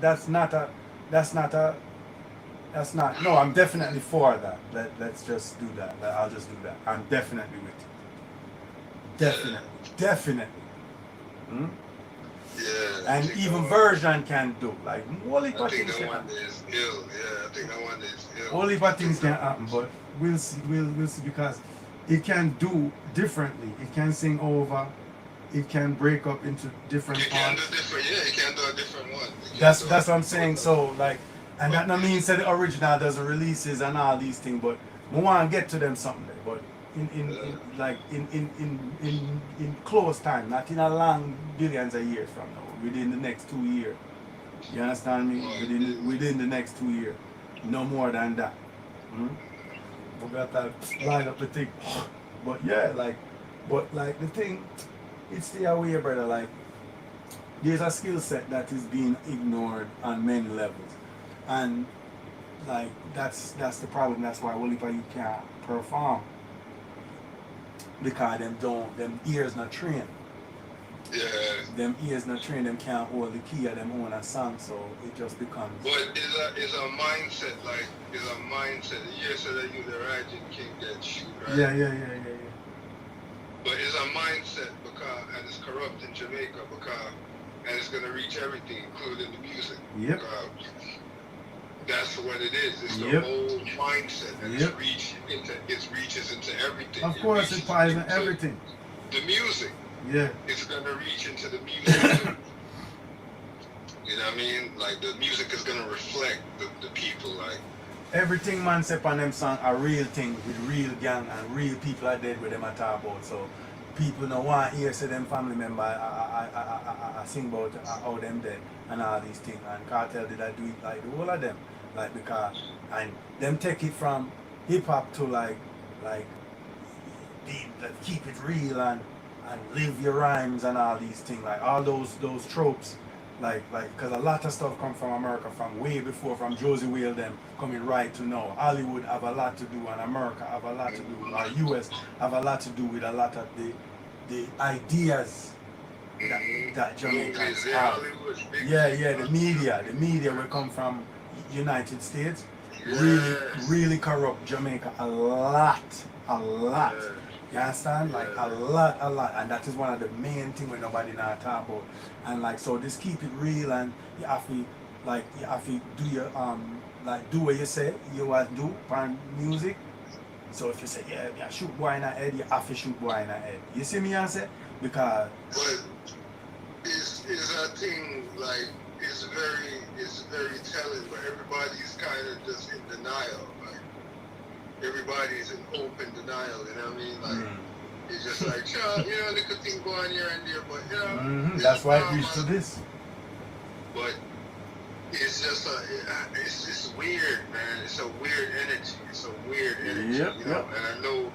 I'm definitely for that. Let's just do that. I'll just do that. I'm definitely with you. Definitely. Hmm? Yeah. And even version can do. Like, I think that one is ill. Yeah, I think that one is ill. Only bad things can happen, but we'll see because it can do differently. It can sing over. It can break up into different parts. It can do a different one. That's what I'm saying. So like, and that not means that the original doesn't releases and all these things, but we want to get to them someday. But in close time, not in a long billions of years from now, within the next 2 years. You understand me? Within the next 2 years, no more than that. We got that line up the thing, but yeah, but the thing, it's the away, brother. Like, there's a skill set that is being ignored on many levels, and like that's the problem. That's why only you can't perform because them ears not trained. Yeah. Them ears not trained, them can't hold the key of them own a song, so it just becomes. But is a mindset like is a mindset. You said that you the Rajin King that shoot, right? Yeah. But it's a mindset because and it's corrupt in Jamaica because and it's gonna reach everything, including the music. Yep. That's what it is. It's the Yep. whole mindset and Yep. it reaches into everything. Of course, reaches it ties in into everything. The music. Yeah. It's gonna reach into the music too. You know what I mean? Like the music is gonna reflect the people. Like Everything man say on them song a real thing with real gang and real people are dead with them at talk about. So people no want hear say them family member I sing about how them dead and all these things. And Cartel did I do it like the whole of them. Like because and them take it from hip hop to like keep it real and live your rhymes and all these things. Like all those tropes. Like, because a lot of stuff come from America from way before, from Josie Whale them coming right to now. Hollywood have a lot to do, and America have a lot to do, or US have a lot to do with a lot of the ideas that Jamaicans movies, have. Hollywood, big Yeah, the media will come from United States, really corrupt Jamaica a lot. Yeah. You understand? Like a lot, and that is one of the main things when nobody now talk about. And like so, just keep it real, and you have to do your do what you say you want to do on music. So if you say yeah, shoot boy in the head, you have to shoot boy in the head. You see me answer? Because But is a thing like it's very telling, but everybody's kind of just in denial. Like everybody's in open denial. You know what I mean? Like. It's just like, sure, little thing going here and there, but that's why it reached to this. But it's just it's weird, man. It's a weird energy. It's a weird energy, Yep. And I know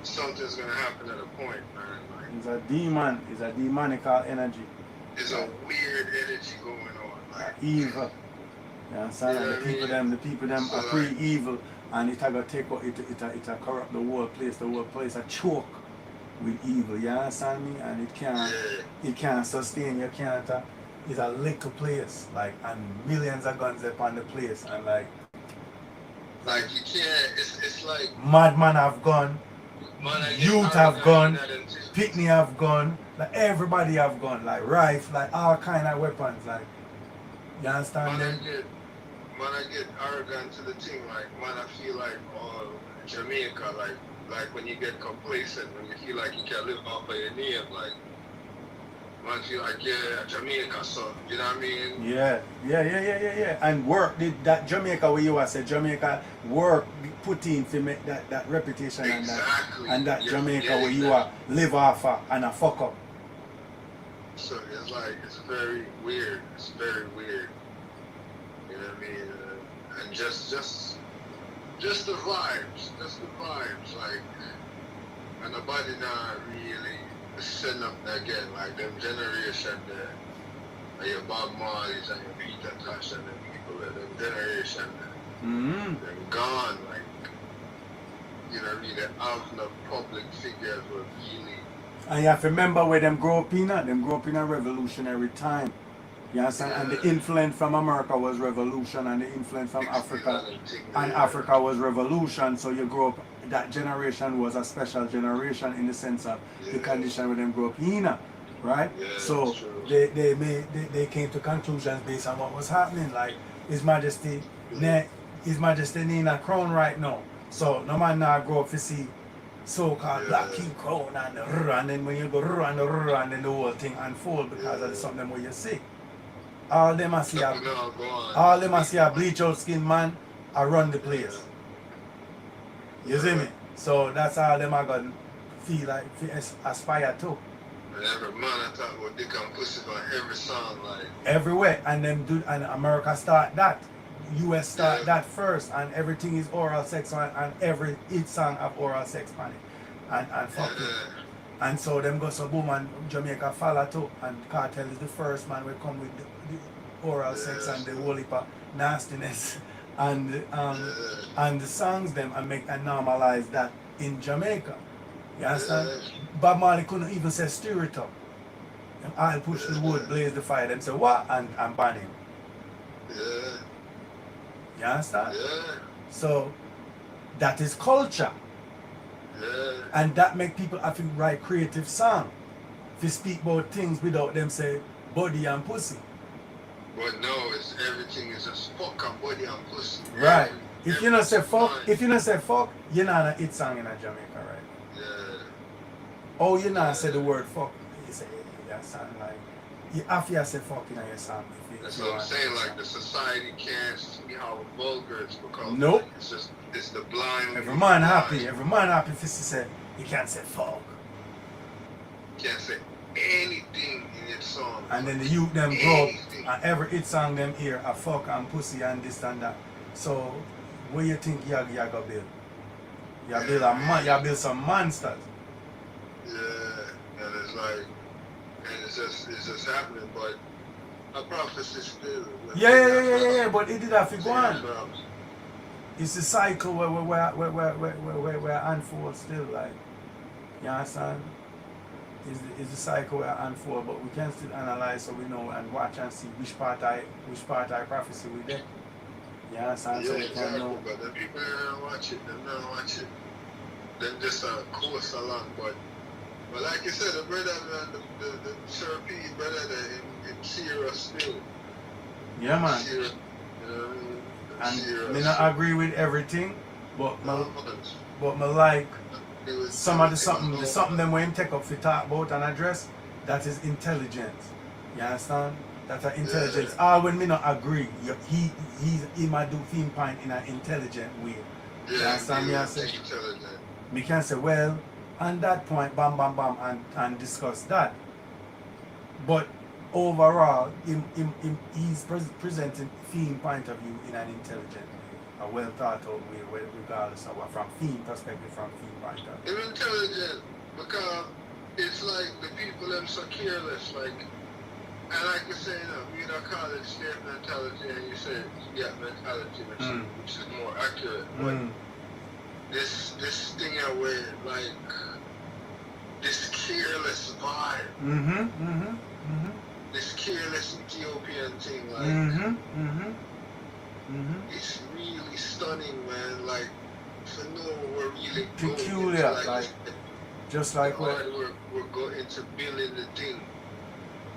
something's gonna happen at a point, man. Like, It's a demon. It's a demonical energy. there's a weird energy going on, like Evil. You understand? Yeah, And the people them so are like- pretty evil, and it gonna take out it corrupt the whole place. The whole place a choke with evil. You understand me? And it can't sustain. You can't. It's a little place, like, and millions of guns upon the place, and like you can't. It's like madman have gone, man, I get youth have arrogant gone, in that and just- Pitney have gone, like everybody have gone, like rifle, like all kind of weapons, like you understand them? Man, I get arrogant to the thing, like, man, I feel like, Jamaica, like when you get complacent, when you feel like you can live off of your name, like, man, feel like, yeah, Jamaica, so, you know what I mean? Yeah. And work, that Jamaica where you are, said Jamaica work put in to make that reputation Exactly. and that Yeah, Jamaica yeah, where you are live off of and a fuck up. So it's like, it's very weird. It's very weird. You know what I mean? And just the vibes. Like, and nobody now really send up again, like them generation there. Like your Bob Marley's and your Peter Tosh and them people, them generation there. Mm-hmm. They're gone, like, you know what I mean? They have no public figures were really. And you have to remember where them grow up in, them grow up in a revolutionary time. You understand? And the influence from America was revolution, and the influence from Africa and Africa was revolution. So you grow up, that generation was a special generation in the sense of the condition where them grew up in, right? Yeah, so that's true. they came to conclusions based on what was happening. Like His Majesty need a crown right now. So no man now grow up to see so-called Black King crown and then when you go and then the whole thing unfold because of something where you see. All them I see a bleach out skin man I run the place. You see me? So that's all them I got feel like aspire to. And every man I talk about dick and pussy on every song, like Everywhere. And America start that. US start that first, and everything is oral sex and every hit song have oral sex on it. And fuck it. And so them go so boom and Jamaica follow too. And Cartel is the first man will come with the oral sex and the whole heap of nastiness and the songs them and normalize that in Jamaica. You understand? Bob Marley couldn't even say stir it up. I'll push the wood, blaze the fire. Them say what? And ban him. Yeah. You understand? Yeah. So that is culture. Yeah. And that make people have to write creative song. If you speak about things without them say body and pussy. But no, it's everything is just fuck and body and pussy. Right. If you not say fuck, Fine. if you not say fuck, you're not a hit song in a Jamaica, right? Yeah. Oh, you not say the word fuck. You say that sound like you have to say fuck in your song. That's what I'm saying. Like the society can't see how vulgar it's become. Nope. Like, it's the blind. Every man happy. Every man happy if you say you can't say fuck. Can't say anything in its song. And then the youth them grow up Anything. and every hit song them hear a fuck and pussy and this and that. So what you think you gonna build? You build a man, you build some monsters. Yeah, and it's like, and it's just happening. But a prophecy still. Yeah, but it did have to go on. It's a cycle where unfold still, like, you understand? It's the cycle where unfold, but we can still analyze so we know and watch and see which part I prophecy we did. You understand? Yeah, So we can exactly. know. But the people that don't watch it, them don't watch it. Them just course along. But like you said, the brother man, the Sir P brother in Sierra still. Yeah, man. Sierra, you know what I mean? And Sierra me not agree with everything, but no, me like it was some of the something them when him take up to talk about and address, that is intelligence. You understand? That's an intelligence. All when me not agree, he might do theme point in an intelligent way. You understand me? I say, intelligent. me can say, well, on that point, bam, bam, bam, and discuss that. But overall, he's presenting theme point of view in an intelligent way, a well thought out way, regardless of what, from theme perspective, from theme point of view. It's intelligent because it's like the people them so careless, like, and like you say, you know, college state mentality, and you say yeah mentality, which is more accurate. But this thing where like this careless vibe, this careless Ethiopian thing, like it's really stunning, man. Like to know we're really peculiar, going into, like just like what we're going to building the thing.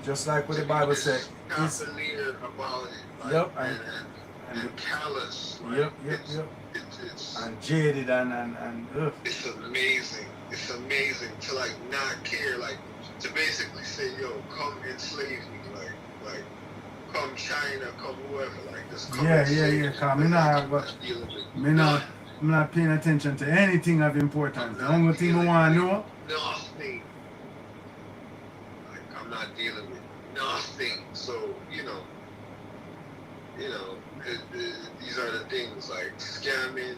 Just like what the Bible said. It's cavalier about it. Like, yep, and callous. Like, yep. It's And jaded and ugh. It's amazing. It's amazing to like not care, like to basically say, yo, come enslave me, like come China, come whoever, like just come enslave me. I'm not paying attention to anything of importance. The only thing I want to know. Nothing. Like I'm not dealing with nothing. So these are the things like scamming,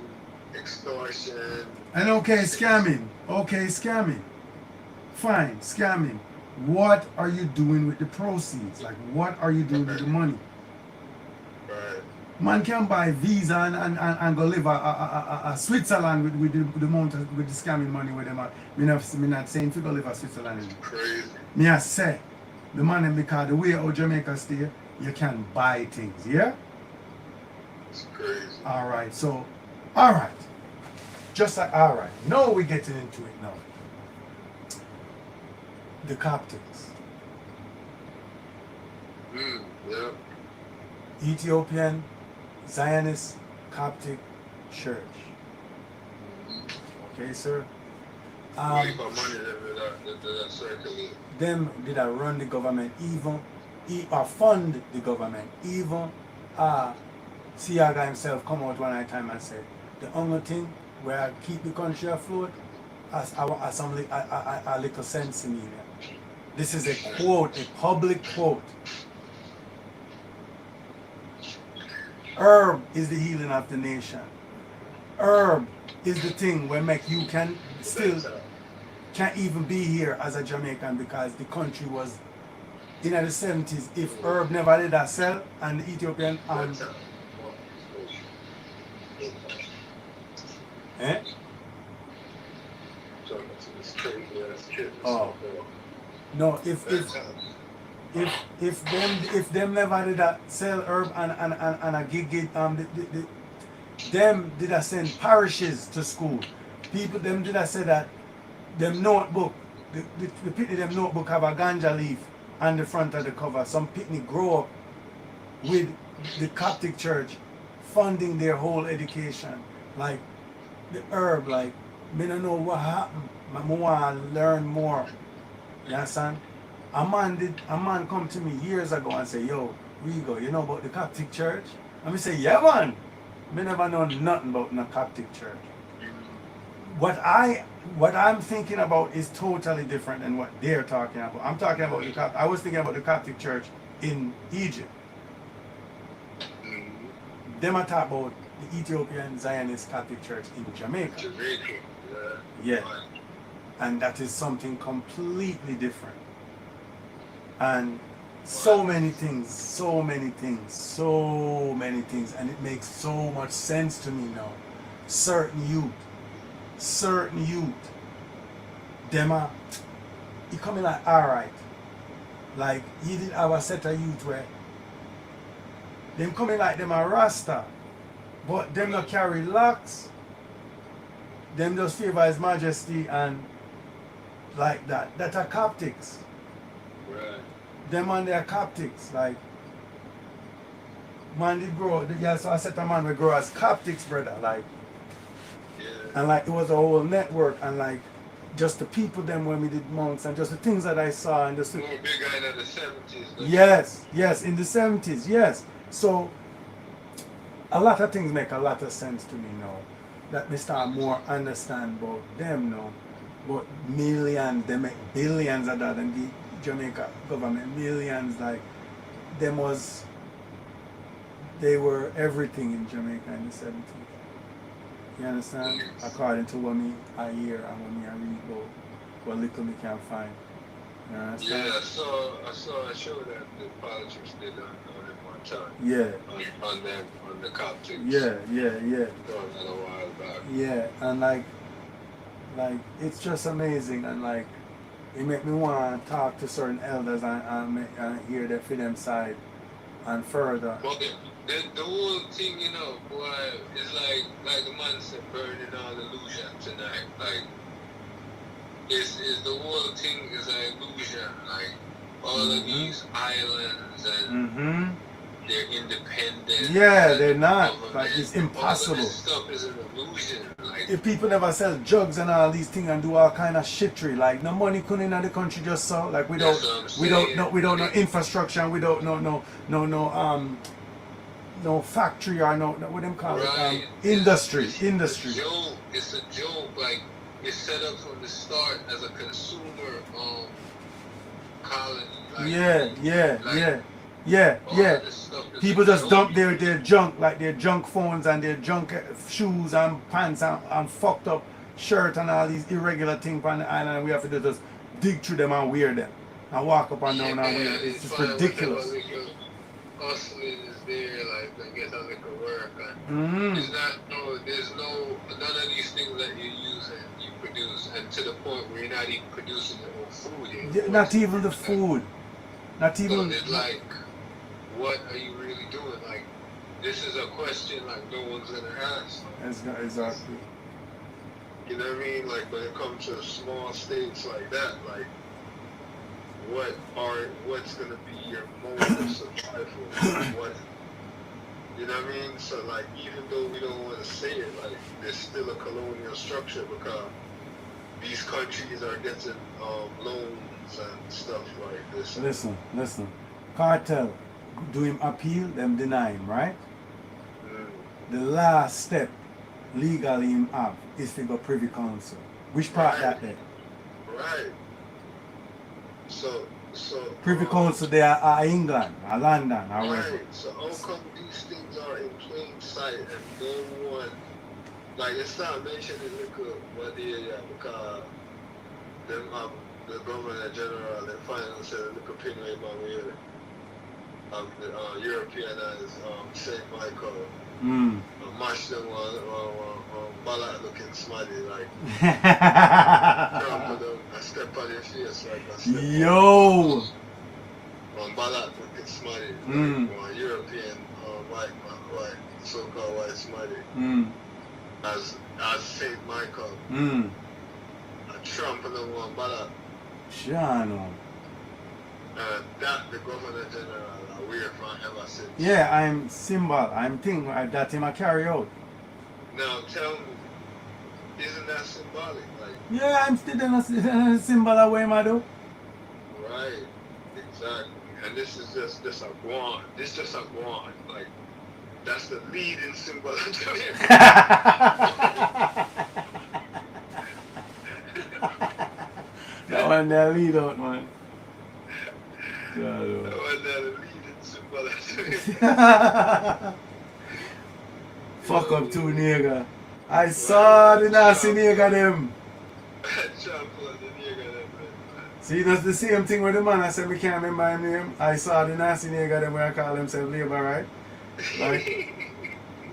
extortion. And okay, scamming. Fine, scamming. What are you doing with the proceeds? Like, what are you doing with the money? Right. Man can buy Visa and go live a Switzerland with the amount of, with the scamming money with them. Me not saying if you go live a Switzerland. It's crazy. Me I say, the money because the way how Jamaica stay, you can buy things, yeah? It's crazy. Alright, just like, alright, now we're getting into it now. The Coptics. Yeah. Ethiopian Zionist Coptic Church. Okay, sir? Them did I run the government, even fund the government, even Siaga himself come out one time and said, the only thing where I keep the country afloat as a little sense in me. This is a quote, a public quote. Herb is the healing of the nation. Herb is the thing where make you can still can't even be here as a Jamaican because the country was in the 70s. If herb never did that sell and the Ethiopian eh? Oh. No, if if them never did that sell herb and a gig them did I send parishes to school. People them did I say that them notebook the picnic them notebook have a ganja leaf on the front of the cover. Some picnic grow up with the Coptic church funding their whole education. Like the herb, like me don't know what happened. I want to learn more. You understand? A man come to me years ago and say, yo, Rigo, you know about the Coptic church? And me say, yeah man. Me never know nothing about no Coptic church. What I'm thinking about is totally different than what they're talking about. I'm talking about the Coptic. I was thinking about the Coptic church in Egypt. Them are talk about the Ethiopian Zionist Catholic Church in Jamaica. Jamaica, Yeah. And that is something completely different. And so many things, and it makes so much sense to me now. Certain youth, them are, you coming like, alright. Like, you did have a set of youth where, them coming like them are Rasta, but them not carry locks. Them just favor His Majesty and like that. That are Coptics. Right. Them and they are Coptics. Like, man did grow, yeah, so I said a man will grow as Coptics, brother. Like, Yeah. and like it was a whole network and like just the people them when we did monks and just the things that I saw and just the, More bigger than the 70s. yes, in the 70s, yes. So a lot of things make a lot of sense to me now. That me start more understand about them now. But millions, they make billions of that, and the Jamaica government millions, like they were everything in Jamaica in the 70s. You understand? According to what I hear and what I read about what little me can find. You understand? Yeah, I saw a show that the politics did on it one time. Yeah. On the Coptics. Yeah. Going on a while back. Yeah, and like it's just amazing, and like it make me want to talk to certain elders and hear their for them side and further. Well, the whole thing, you know, boy, is like the man said, burning all illusion tonight. Like, is the whole thing is an illusion. Like, all of these islands and they're independent. Yeah, they're not. Like, it's impossible. All of this stuff is an illusion. Like, If people never sell drugs and all these things and do all kind of shittery, like no money coming in the country just so, like we don't know infrastructure, and we don't know no factory or no what them call it, industry. It's a joke. Like, it's set up from the start as a consumer colony. Like, Yeah. People just dump their junk, like their junk phones and their junk shoes and pants and fucked up shirt and all these irregular things on the island, and we have to just dig through them and wear them and walk up and down and wear them. It's just ridiculous. Hustling is there, like to get a little work, and there's none of these things that you use and you produce, and to the point where you're not even producing your own food. Yeah, not even the food. Not even. So it's like, what are you really doing? Like, this is a question like no one's gonna ask. Exactly. You know what I mean? Like, when it comes to small states like that, like, what's gonna be your mode of survival? What, you know what I mean? So like, even though we don't want to say it, like, there's still a colonial structure because these countries are getting loans and stuff like this. Listen. Cartel do him appeal, them deny him, right? The last step legally him have is to go Privy Council. Which part that there? Right. So Privy Council there are England, or London, or wherever. Right. So how come these things are in plain sight and no one, like, it's not mentioned in what area because them the governor general and finance said look opinion about where the European St. Michael mash them on ballot looking smiley, like trample them and step on their face like a step Yo! on Balat with somebody, Mm. like one European white, so-called white somebody, Mm. as Saint Michael, Mm. a Trump and the one Balat, Shano. that the Governor General aware from ever since. Yeah, I'm symbol. I'm thing that him a carry out. Now tell me, isn't that symbolic? Like, Yeah, I'm still in a symbol of way, Mado. right, exactly. And this is just a guan. This just a guan. Like, that's the leading symbol of Jamaica. That one there lead out, man. That God, was the leading symbol of Jamaica. fuck up two nigga. I saw the nasty nigga them. Trump was the nigga that See, that's the same thing with the man. I said we can't remember his name. I saw the nasty nigga them where I call himself labor, right? Like,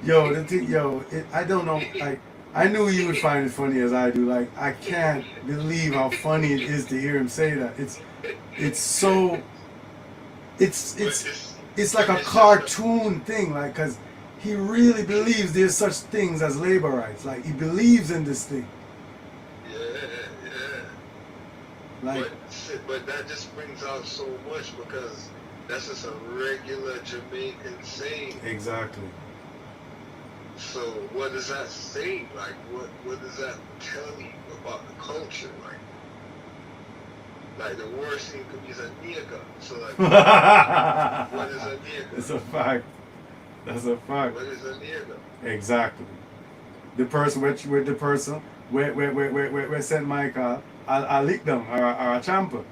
yo, the thing, I don't know. Like, I knew you would find it funny as I do. Like, I can't believe how funny it is to hear him say that. It's so. It's like a cartoon thing, like, cause he really believes there's such things as labor rights. Like, he believes in this thing. Yeah. Like, But that just brings out so much because that's just a regular Jamaican saying. exactly. So what does that say? Like what does that tell you about the culture? Like the worst thing could be a nigga. So like what is a nigga? It's a fact. That's a fact. What is a nigga? Exactly. The person with the person where St. Michael, I'll lick them or a champer.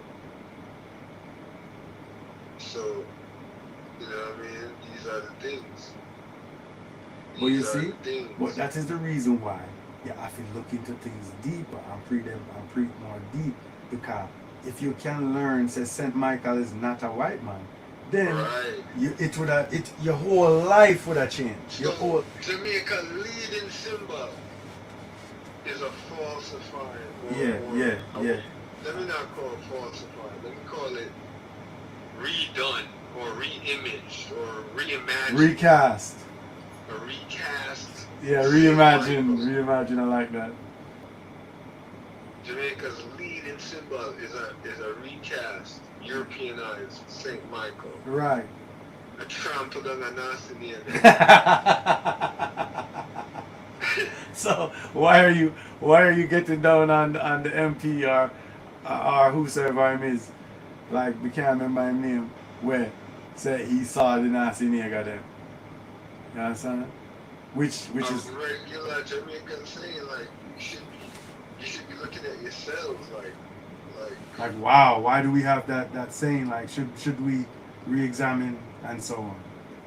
So you know what I mean? These are the things. Well, you These are see, the things. well, that is the reason why you have to look into things deeper and pre more deep, because if you can learn, say St. Michael is not a white man, then Right. your whole life would have changed. Your whole Jamaica leading symbol is a falsifier. yeah. Let me not call it falsifier. Let me call it redone or re-imaged or reimagined. Recast. A recast. Yeah, reimagine. I like that. Jamaica's leading symbol is a recast, Europeanized Saint Michael. Right. A trampled on a nasty nigga. So why are you getting down on the MP or whosoever him is? Like, we can't remember his name. Where say he saw the nasty nigga them. You understand? Which A is regular Jamaican saying, like, you should be looking at yourselves like, wow, why do we have that saying? Like, should we re-examine and so on?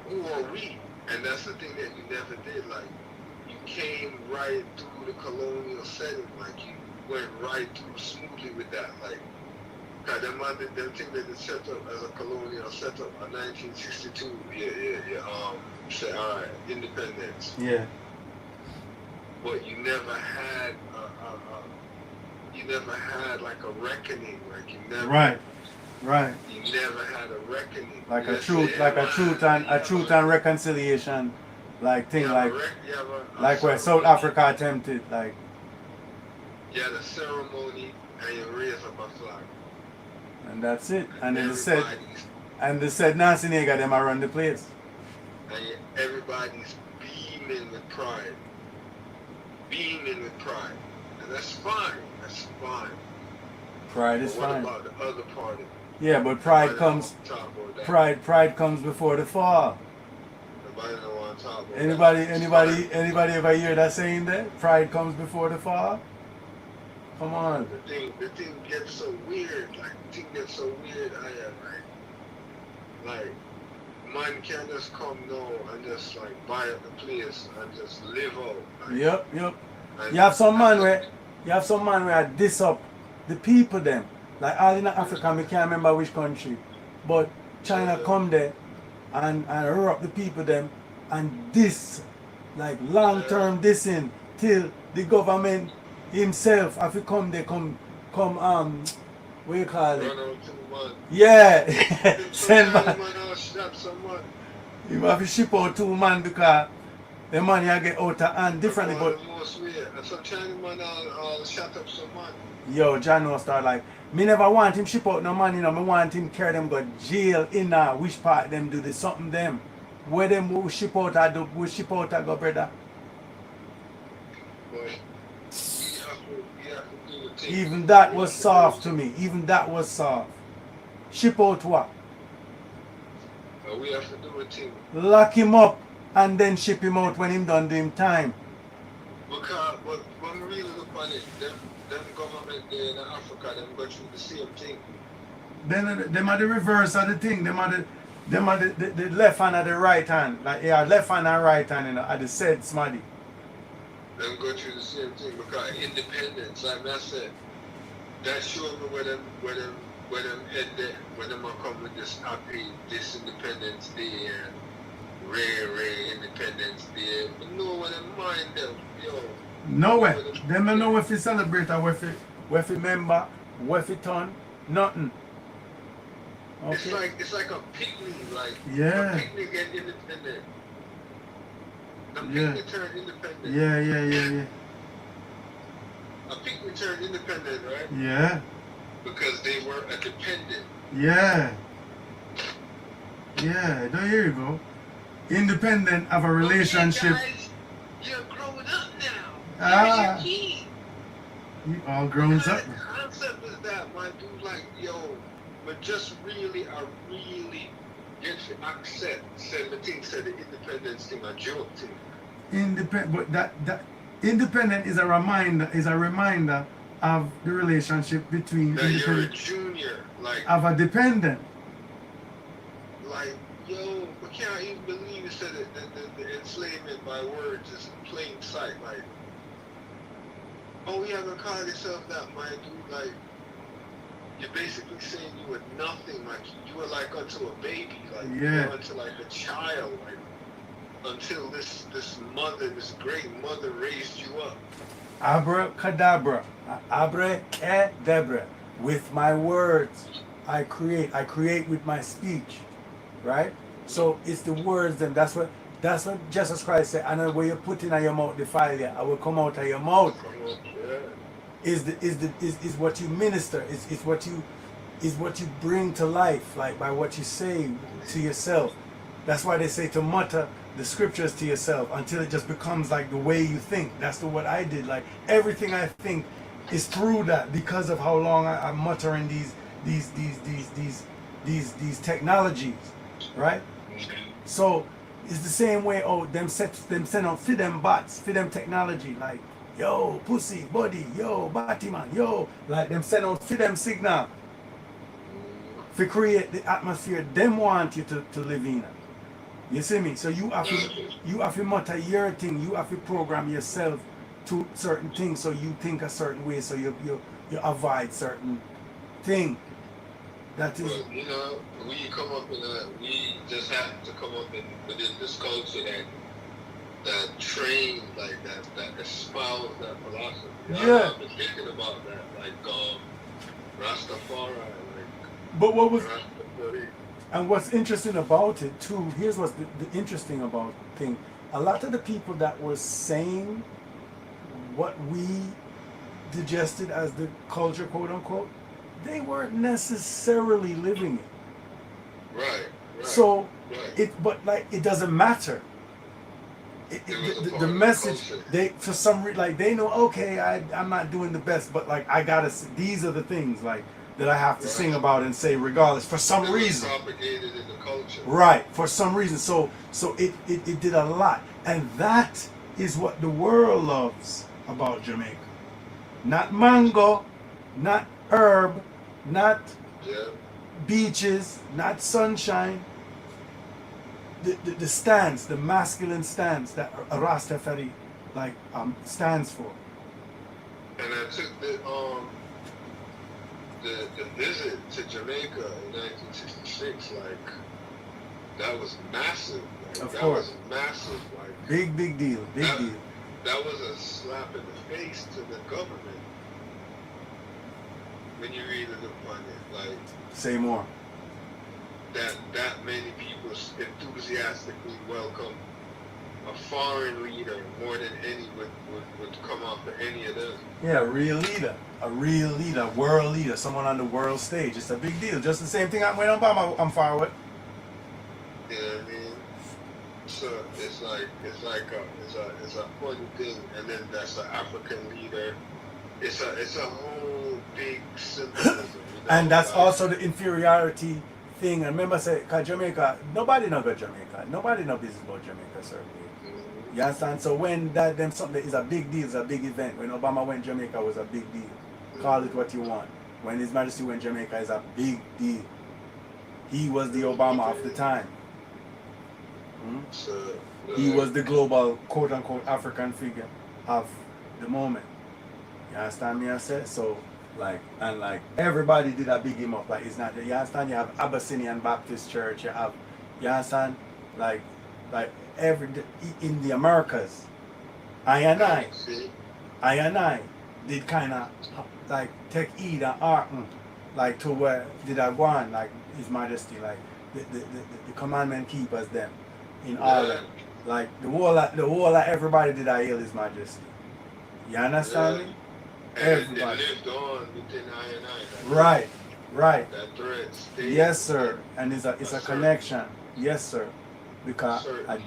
who are we? And that's the thing that you never did. Like, you came right through the colonial setting. Like, you went right through smoothly with that. Like, cause them thing that they set up as a colonial setup in 1962. Say, all right, independence. Yeah. But you never had like a reckoning. Like you never. Right. You never had a reckoning. Like You a just truth, say, like a "Ah, truth and reconciliation, like thing, you have like a you have a where South ceremony. Africa attempted, like. You had a ceremony and you raise up a flag. And that's it. And then Everybody's they said Nancy nigga them around the place. and everybody's beaming with pride. And that's fine. Pride is But what fine. about the other part of it? Yeah, but pride Nobody comes don't wanna talk about that. pride comes before the fall. Nobody don't want to talk about Anybody ever hear that saying there? Pride comes before the fall? Come on. The thing gets so weird. Like, man can't just come now and just like buy up the place and just live out. Like, Yep. and- You have some man where diss up the people them. Like all in Africa, I can't remember which country. But China come there and rough the people them and diss, like long term dissing till the government himself have to come there come what you call it? Run out 2 months. Yeah, Send send man. back. Man, I'll shop some money. You have to ship out 2 man because the money I get out of hand differently. That's But one of the most weird. And some Chinese man, I'll shut up some money. yo, John will start like, me never want him ship out no money, no. Me want him carry them go jail in which part them do this something them. Where them will ship out I do, will ship out I go, brother. But you have to do the thing. Even that was soft to me. Even that was soft. Ship out what? We have to do a thing. Lock him up and then ship him out when him done do him time. Because but when we really look on it, them government there in Africa, them go through the same thing. Then them are the reverse of the thing. Them are the left hand and the right hand. Like yeah, left hand and right hand, you know, are the said smarty. Them go through the same thing because independence, like I said, that showed me where them head there, when them are come with this happy, this Independence Day and Ray Independence Day. But know what them mind them, yo. Nowhere. Them don't know if you celebrate or if you remember, if you turn, nothing. Okay. It's like a picnic, like Yeah. a picnic and independent. The Yeah. picnic turned independent. Yeah. A picnic turned independent, right? Yeah. Because they were a dependent. Yeah. Yeah. There you go. Independent of a relationship. Okay, guys, you're growing up now. Ah. You're a kid. You all grown What up. kind of concept is that, my dude? Like, yo, but just really, I really get to accept 17 said the independence thing a joke thing. Independent, but that independent is a reminder of the relationship between That you're a independent junior, like, of a dependent. yo, I can't even believe you said it. The enslavement by words is in plain sight. Like, oh, you haven't called yourself that, my dude. Like, you're basically saying you were nothing. Like, you were like unto a baby. Like, you Yeah. were unto like a child. Like, until this mother, this great mother raised you up. Abracadabra. Abracadabra. With my words, I create with my speech. Right? So it's the words then. That's what Jesus Christ said. And where you put in your mouth defile you, I will come out of your mouth. Yeah. Is what you minister, is what you bring to life, like by what you say to yourself. That's why they say to mutter the scriptures to yourself until it just becomes like the way you think. That's what I did. Like everything I think is through that because of how long I'm muttering these technologies, right? So it's the same way. Oh, them send out for them bots, for them technology, like yo pussy body, yo Batman, yo, like them send out for them signal to create the atmosphere them want you to live in. You see me? So you have to mutter your thing. You have to program yourself to certain things so you think a certain way, so you avoid certain thing. That is. But, you know, we just have to come up within this culture that train like that espouse that philosophy. Yeah. I've been thinking about that, like Rastafari, like But what was Rastafari. and what's interesting about it too? Here's what's the interesting about thing. A lot of the people that were saying what we digested as the culture, quote unquote, they weren't necessarily living it. Right. So right. but like it doesn't matter. The message they for some reason like they know okay I'm not doing the best but like I gotta these are the things like that I have to sing about and say regardless for some reason. Propagated in the culture. Right, for some reason. So it did a lot, and that is what the world loves about Jamaica. Not mango, not herb, not beaches, not sunshine. The stance, the masculine stance that a Rastafari like stands for. And I took the visit to Jamaica in 1966, like that was massive. Like, of course. That was massive. Like big deal. That was a slap in the face to the government. when you read it upon it, like Say more. that many people enthusiastically welcome a foreign leader more than any would come off of any of them. Yeah, a real leader, world leader, someone on the world stage. It's a big deal. Just the same thing happened when Obama I'm far with. You know what I mean? So it's a funny thing, and then that's an African leader. It's a whole big symbolism. You know? And that's like, also the inferiority thing. And remember, say, cause Jamaica, nobody know about Jamaica. Nobody know business about Jamaica, certainly. mhm. You understand? So when that them something is a big deal, it's a big event. When Obama went Jamaica was a big deal. Call it what you want. When His Majesty went Jamaica is a big deal. He was the Obama of the time. Hmm? So He was the global quote unquote African figure of the moment. You understand me I say? So like everybody did a big him up. Like it's not you understand you have Abyssinian Baptist Church, you understand? Like in the Americas, I see, and I did kinda like take heed and hearken like to where did I go on like His Majesty, like the commandment keepers them in Ireland. Like the whole of everybody did I hail His Majesty. You understand me? and it Everybody. lived on within I. Right. That thread stayed. Yes, sir. And it's a connection. Yes, sir. Because at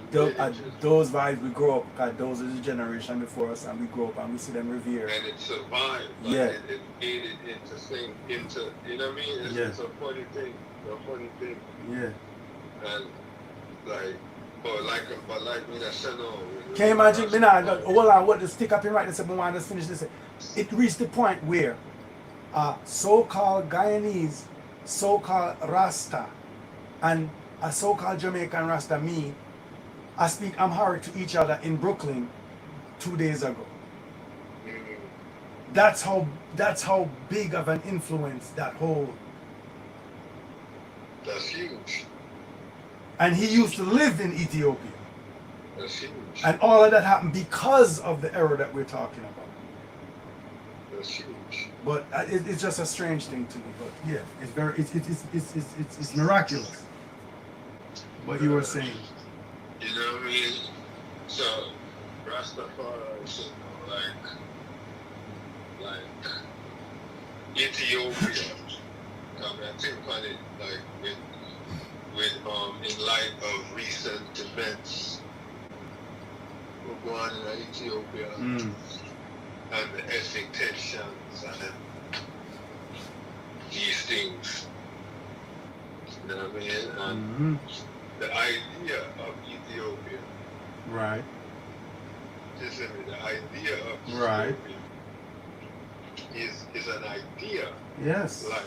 those vibes we grow up, because those are the generation before us, and we grow up and we see them revere. And it survived. Like Yeah. It made it into you know what I mean? It's a funny thing. Yeah. And like but like me that said no. Can you imagine? Me now, hold on, what the stick up in right this, I want to finish this. It reached the point where so-called Guyanese, so-called Rasta, and a so-called Jamaican Rasta, me, I speak Amharic to each other in Brooklyn 2 days ago. Mhm. That's how big of an influence that whole. That's huge. And he used to live in Ethiopia. That's huge. And all of that happened because of the era that we're talking about. That's huge. But it's just a strange thing to me. But yeah, it's very it's miraculous. What you were saying. You know what I mean? So Rastafari, like Ethiopia. I mean, I think about it like with in light of recent events going on in Ethiopia Mm. and the ethnic tensions and these things. You know what I mean? And Mm-hmm. the idea of Ethiopia, Right. listen to me, the idea of Right. Ethiopia is an idea. Yes. Like,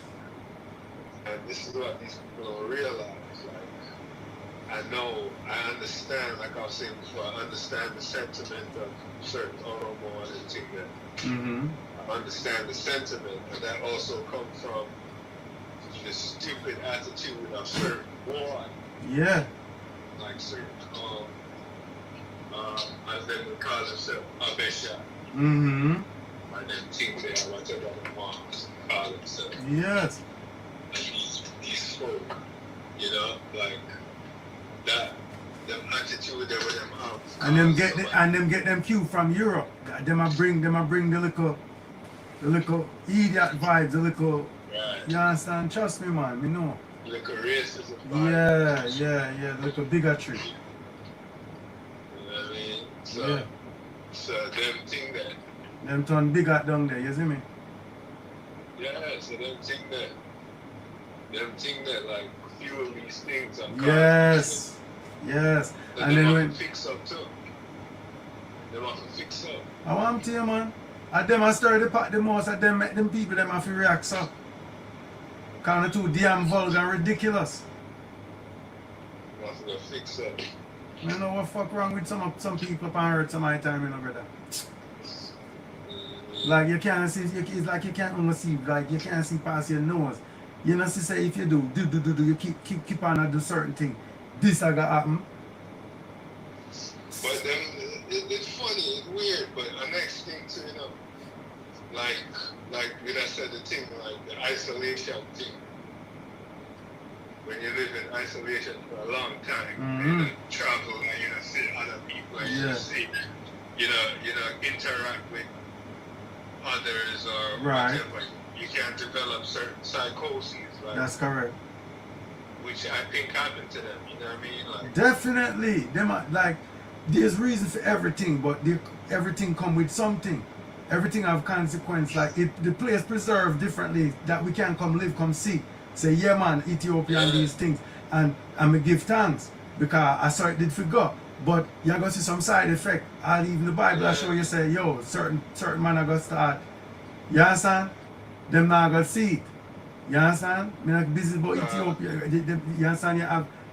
and this is what these people don't realize. Like, I understand, like I was saying before, I understand the sentiment of certain Oromo and things that Mm-hmm. I understand the sentiment, and that also comes from the stupid attitude of certain boy, Yeah. like certain, as they would call themselves, Abesha, Mm-hmm. and then think they are whatever the moms call themselves. Yes. And these folk, you know, like that, them attitude that with them out. And them get them cue from Europe. Them a bring the little idiot vibes, the little. Right. You understand? Trust me, man. Me know. Like a racism. Yeah. The little bigotry. You know what I mean? So, Yeah. so them think that, Them turn bigot down there. You see me? yeah, so them think that like fuel these things and Yes. that And they then want when to fix up too. They want to fix up. I want to tell you, man. At them I stir the pot the most. At them make them people them have to react so. Kind of too damn vulgar and ridiculous. They want to go fix up. You know what fuck wrong with some people up on earth some of the time, you know, brother. Like you can't see, it's like you can't almost see, like you can't see past your nose. You know, see, say if you do, you keep on and do certain thing. This I got happen. But then it's funny, it's weird, but the next thing too, you know, like when I said the thing, like the isolation thing. When you live in isolation for a long time, you don't travel and you don't see other people and you don't see, you know, interact with others or whatever. You can develop certain psychoses, like, That's correct. which I think happened to them. You know what I mean? Like, Definitely. Them are, like, there's reason for everything, but everything come with something. Everything have consequence. Like the place preserved differently that we can come live, come see. Say, yeah man, Ethiopia and these things. And me give thanks because I saw it did figure. But you're gonna see some side effect. And even the Bible I show you say, yo, certain man are gonna start. You understand? Them not gonna see it. You understand? Me not busy about Ethiopia. You understand?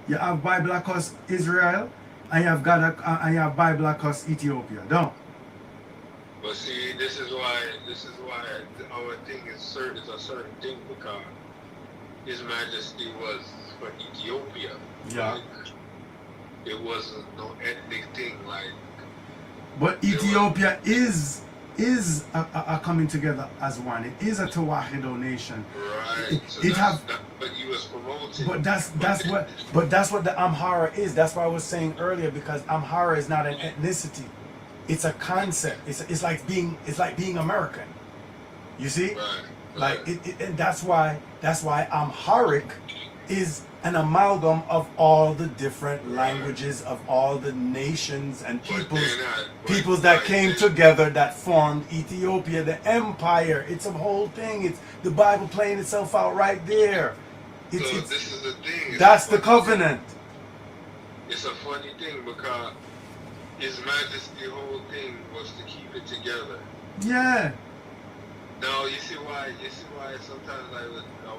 You have Bible across Israel and you have God and you have Bible across Ethiopia. Don't. but see, this is why our thing is a certain thing, because His Majesty was for Ethiopia. Yeah. Like, it wasn't no ethnic thing, like. But Ethiopia is a coming together as one. It is a Tawahido nation. Right. So It have. that's what he was promoting. But that's what the Amhara is. That's what I was saying earlier, because Amhara is not an ethnicity. It's a concept. It's like being American. You see? Right. Like and that's why Amharic is an amalgam of all the different languages of all the nations and peoples that came together that formed Ethiopia, the empire. It's a whole thing. It's the Bible playing itself out right there. So this is the thing. That's the covenant. It's a funny thing because His Majesty's whole thing was to keep it together. Yeah. Now you see why sometimes I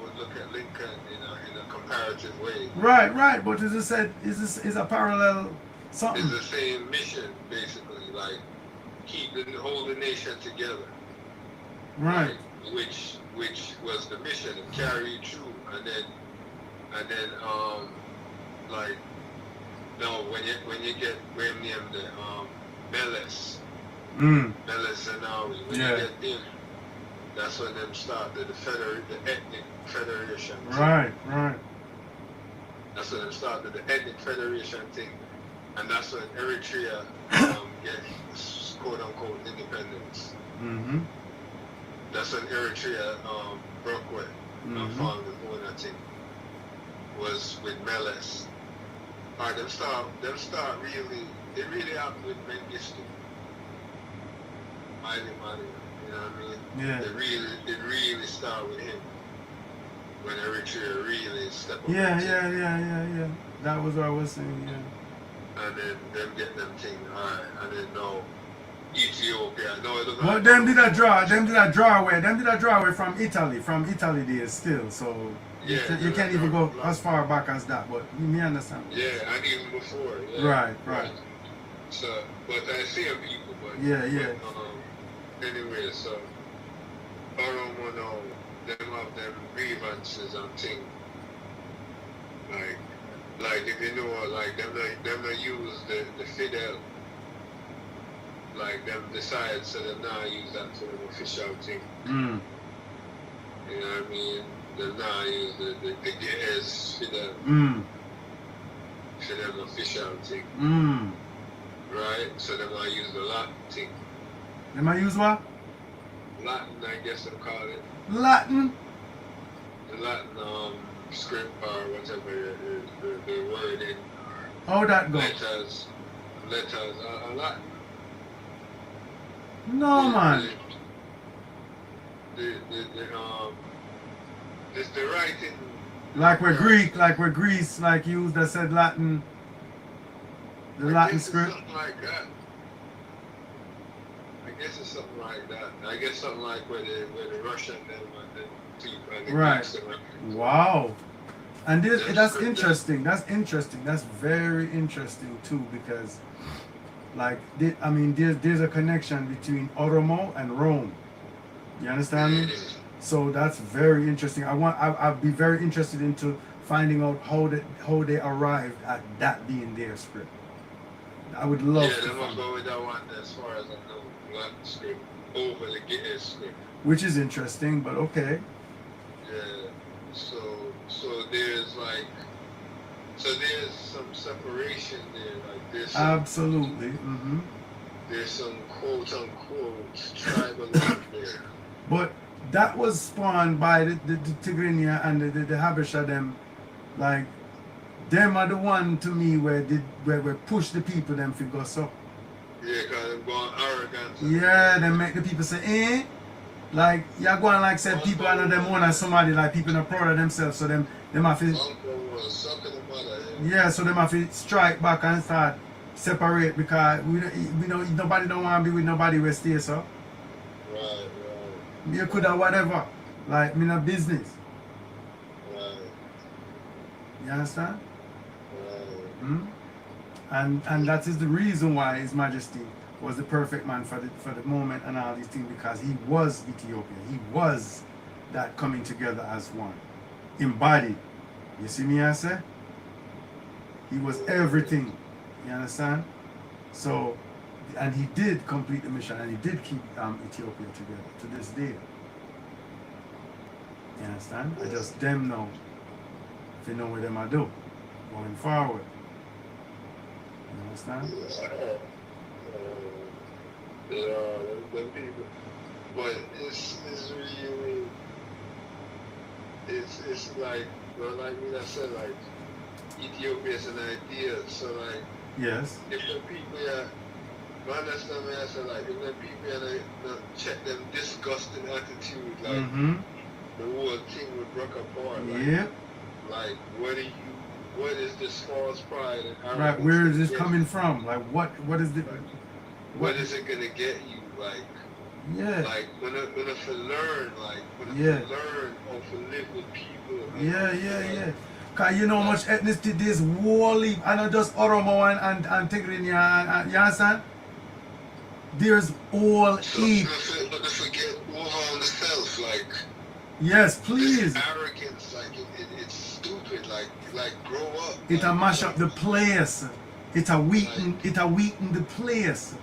would look at Lincoln in a comparative way. Right. But as I said, is a parallel something. It's the same mission basically, like hold the nation together. Right. Which was the mission and carried through, and then like now when you get Graham named the Meles Zenawi, when you get him, that's when them start the ethnic federation. Right. That's when them started the ethnic federation thing, and that's when Eritrea gets quote unquote independence. Mm-hmm. That's when Eritrea broke away and found the own thing. Was with Meles. Alright, them start really, it really happened with Mengistu. Haile Mariam, you know what I mean? Yeah. It really started with him. When Eritrea really stepped up. Yeah. That was what I was saying, yeah. And then them get them thing, alright, and then now Ethiopia. No, it doesn't. But them did a draw away from Italy days still, so you can't even go as far back as that, but you may understand. Yeah, and even before. Yeah. Right. So, but I see them people, but Yeah. Anyway, so Oromo now, them have them grievances and things. Like if you know, like them not use the Fidel. Like them decide, so them not use that for an official thing. Mm. You know what I mean? Them not use the GS Fidel for them official thing. Right? So them not use the Latin thing. They might use what? Latin, I guess they call it. Latin? The Latin script or whatever the word in. How that go? Letters, Latin. No, man. It's the writing. Like we're Greece, like you that said Latin. The Latin script. Something like that. I guess it's something like that. I guess something like where the Russian them and the Right. Greeks and Wow. And that's interesting. That's very interesting too, because like there's a connection between Oromo and Rome. You understand me? So that's very interesting. I'd be very interested into finding out how they arrived at that being their script. I would love to. Yeah, they must go with that one as far as I know, Latin script over the GS script. which is interesting, but okay. Yeah. So there's like, so there's some separation there. Like Absolutely. there's some quote unquote tribalism there. But that was spawned by the Tigrinya and the Habesha them. Like, them are the one to me where we push the people them to go so. Yeah, cause them going arrogant. Yeah, they make the people say, eh? Like, you're going like said people are not them one as somebody, like people are proud of themselves, so them have to, Uncle was sucking the mother. yeah, so them have to strike back and start separate because we don't nobody don't want to be with nobody where stay so. Right. You could have whatever. Like, me no business. Right. You understand? Right. Hmm? And that is the reason why His Majesty was the perfect man for the moment and all these things, because he was Ethiopia. He was that coming together as one. Embodied. You see me I say? He was everything. You understand? So, and he did complete the mission and he did keep Ethiopia together to this day. You understand? I just them know if you know what them I do going forward. You understand? Them people. But it's really, it's like, well, like me, I said, like, Ethiopia is an idea. So, like, Yes. if the people are, I understand me, I said, like, if the people are check them disgusting attitude, like, the whole thing would break apart. Like, Yep. like, what is this false pride and arrogance? Right. Where is this get- coming from? Like, what is the What is it gonna get you? Like, Yeah. like when I learn, like when I Yeah. learn how to live with people. Like, Yeah. Cause you know how much ethnicity there's wholly, and not just Oromo and Tigrinya, and you understand? There's all So heap. but to forget over on the self, like Yes, please. this arrogance, like it's stupid. Like grow up. It a like, mash up the place. It a weaken the place.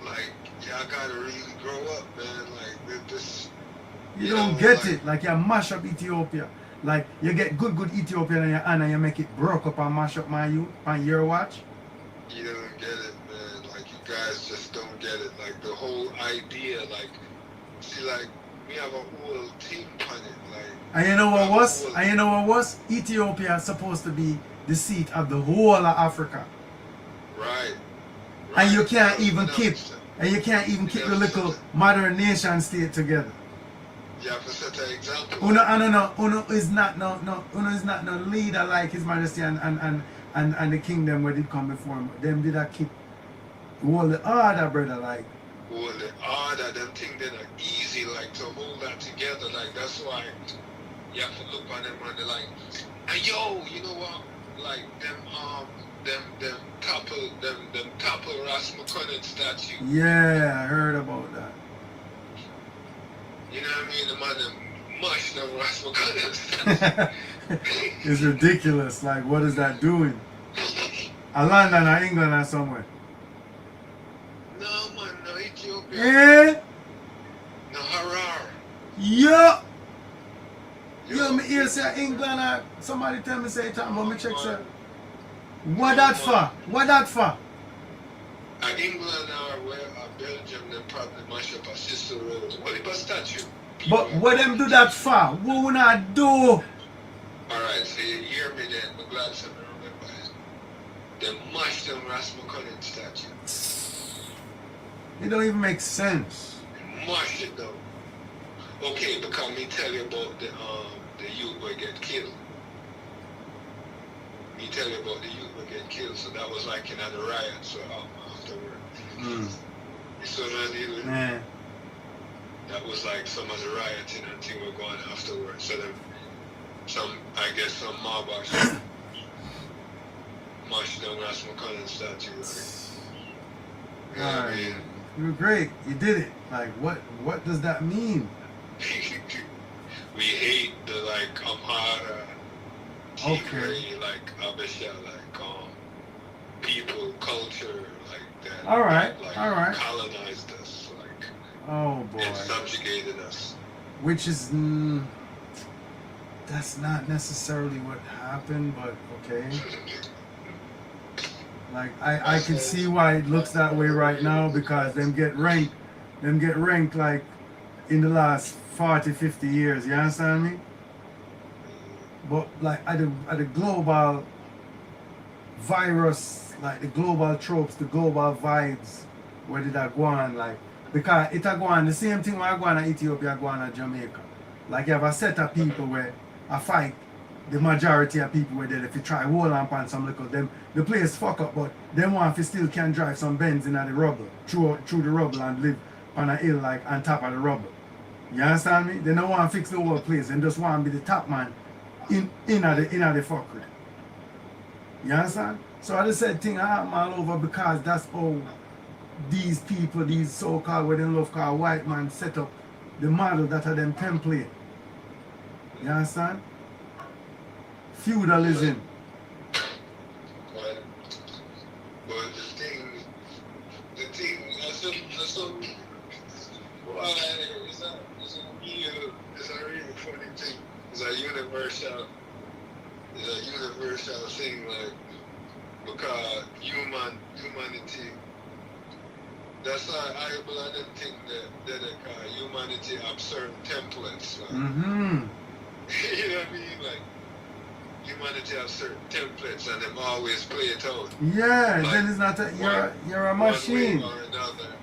Like y'all gotta really grow up, man. Like this. You know, don't get like- it. Like you mash up Ethiopia. Like you get good Ethiopian in your hand and you make it broke up and mash up my youth on your watch. You don't get it, man. Like you guys just don't get it. Like the whole idea, like see, like we have a whole team on it, like. And you know what was? And you know what was? Ethiopia is supposed to be the seat of the whole of Africa. Right. And you can't even 100%. keep the little modern nation state together. You have to set an example. Uno is not no leader like His Majesty and the kingdom where did come before him. Them did keep all the order, brother, like. Well, the order, them things that are easy, like to hold that together. Like that's why you have to look on them and they're like, and yo, you know what? Like them topple Ras McCunnan statue. Yeah, I heard about that. You know what I mean? The man them mush them Ras McCunnan statue. It's ridiculous. Like, what is that doing? London or England or somewhere. No man, no Ethiopia. Eh? No Harar. Yo! Yo, me hear say England or somebody tell me say it, but me check say. What that for? What that for? England or where Belgium, them probably mash up a sister road. What if a statue? But what them do that for? What we not do? Alright, so you hear me then. I'm glad to remember it. They mashed them Ras McCunnan statue. It don't even make sense. Mashed it though. Okay, because me tell you about the youth who get killed. Me tell you about the youth who get killed. So that was like in the riot. So afterward. You saw that deal with Yeah. that was like some of the rioting and thing were going afterwards. So then some mob actually mashed down Ras McCunnan statue. Like, you know what I mean? You were great. You did it. Like, what does that mean? We hate the like Amhara, Okay. Tigray, like Abesha, like people, culture, like that. All right, like, all right. colonized us, like. Oh boy. and subjugated us. Which is that's not necessarily what happened, but okay. Like I can see why it looks that way right now because them get ranked like in the last 40, 50 years, you understand me? But like at the global virus, like the global tropes, the global vibes, where did that go on? Like because it go on the same thing where I go on in Ethiopia, go on in Jamaica. Like you have a set of people where I fight the majority of people were there if you try hold on upon some little them the place fuck up but them want to still can drive some Benz in the rubble through the rubble and live on a hill like on top of the rubble. You understand me? They don't want to fix the whole place and just want to be the top man in the fuckery. You understand? So I just said thing happen all over because that's how these people, these so-called what they love called white man set up the model that are them template. You understand? Feudalism. But the thing, that's a why it's a real funny thing. It's a universal thing, like because humanity. That's why I believe them think that humanity have certain templates. Like, Mm-hmm. you know what I mean? Like humanity have certain templates and them always play it out. Yeah, Like, then it's not a you're a machine. One way or another.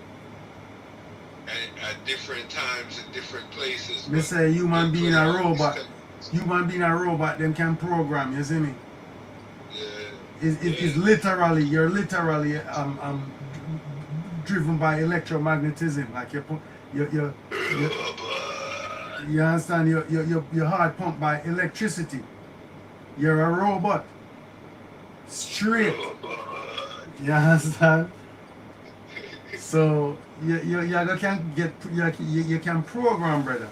And at different times in different places. Me but say human they being play a out these robot. templates. Human being a robot, them can program, you see me? Yeah. It's literally you're literally driven by electromagnetism. Like you you understand your heart pumped by electricity. You're a robot. Straight. You understand? So you can get you can program, brother.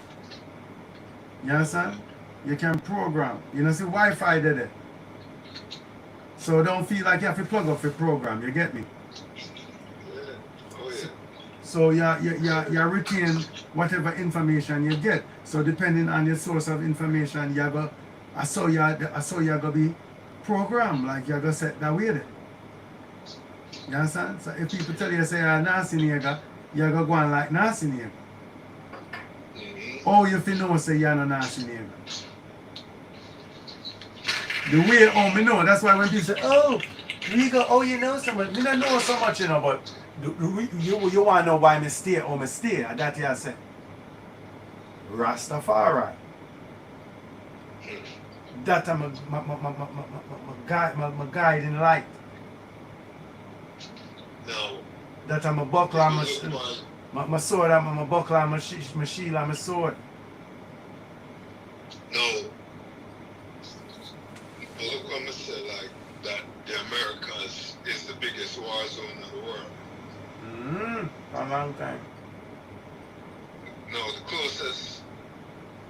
You understand? You can program. You know, see Wi-Fi did it. So don't feel like you have to plug up your program. You get me? Yeah. Oh yeah. So you retain whatever information you get. So depending on your source of information, I saw you gonna be programmed, like you're gonna set that way there. You understand? So if people tell you say you're a nasty nigga, you're gonna go on like nasty nigga. Mm-hmm. Oh, you feel know say you're not nasty nigga. The way me know, that's why when people say, oh, we go, oh, you know so much. Me don't know so much, you know, but you want to know why me stay or me stay, and that you say. Rastafari. That I'm my guiding light. No. That I'm a buckler, I'm If you look on- my sword, I'm a buckler, I'm a shield, I'm a sword. No. But look what I said, like that the Americas is the biggest war zone in the world. For a long time. No, the closest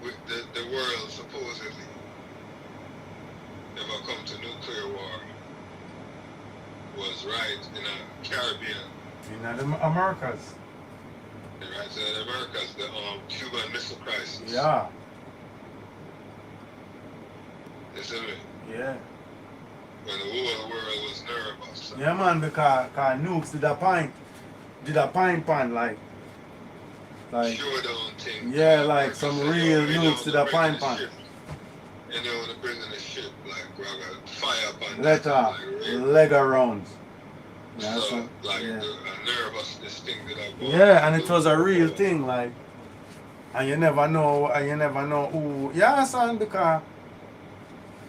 with the world supposedly ever come to nuclear war was right in the Caribbean. In the Americas. Right, so the Americas, the Cuban Missile Crisis. Yeah. You see me? Yeah. When the whole world was nervous. Yeah, man, because nukes did a pine pan, like Showdown thing. yeah, like some So, real you know, nukes to the bring pine the pan. ship. And they want to bring in the ship, like, we got fire upon Let like, leg around. Yeah, so, like, yeah. the nervousness thing that I bought. Yeah, and it was a real thing, like, and you never know who. Yeah, son, because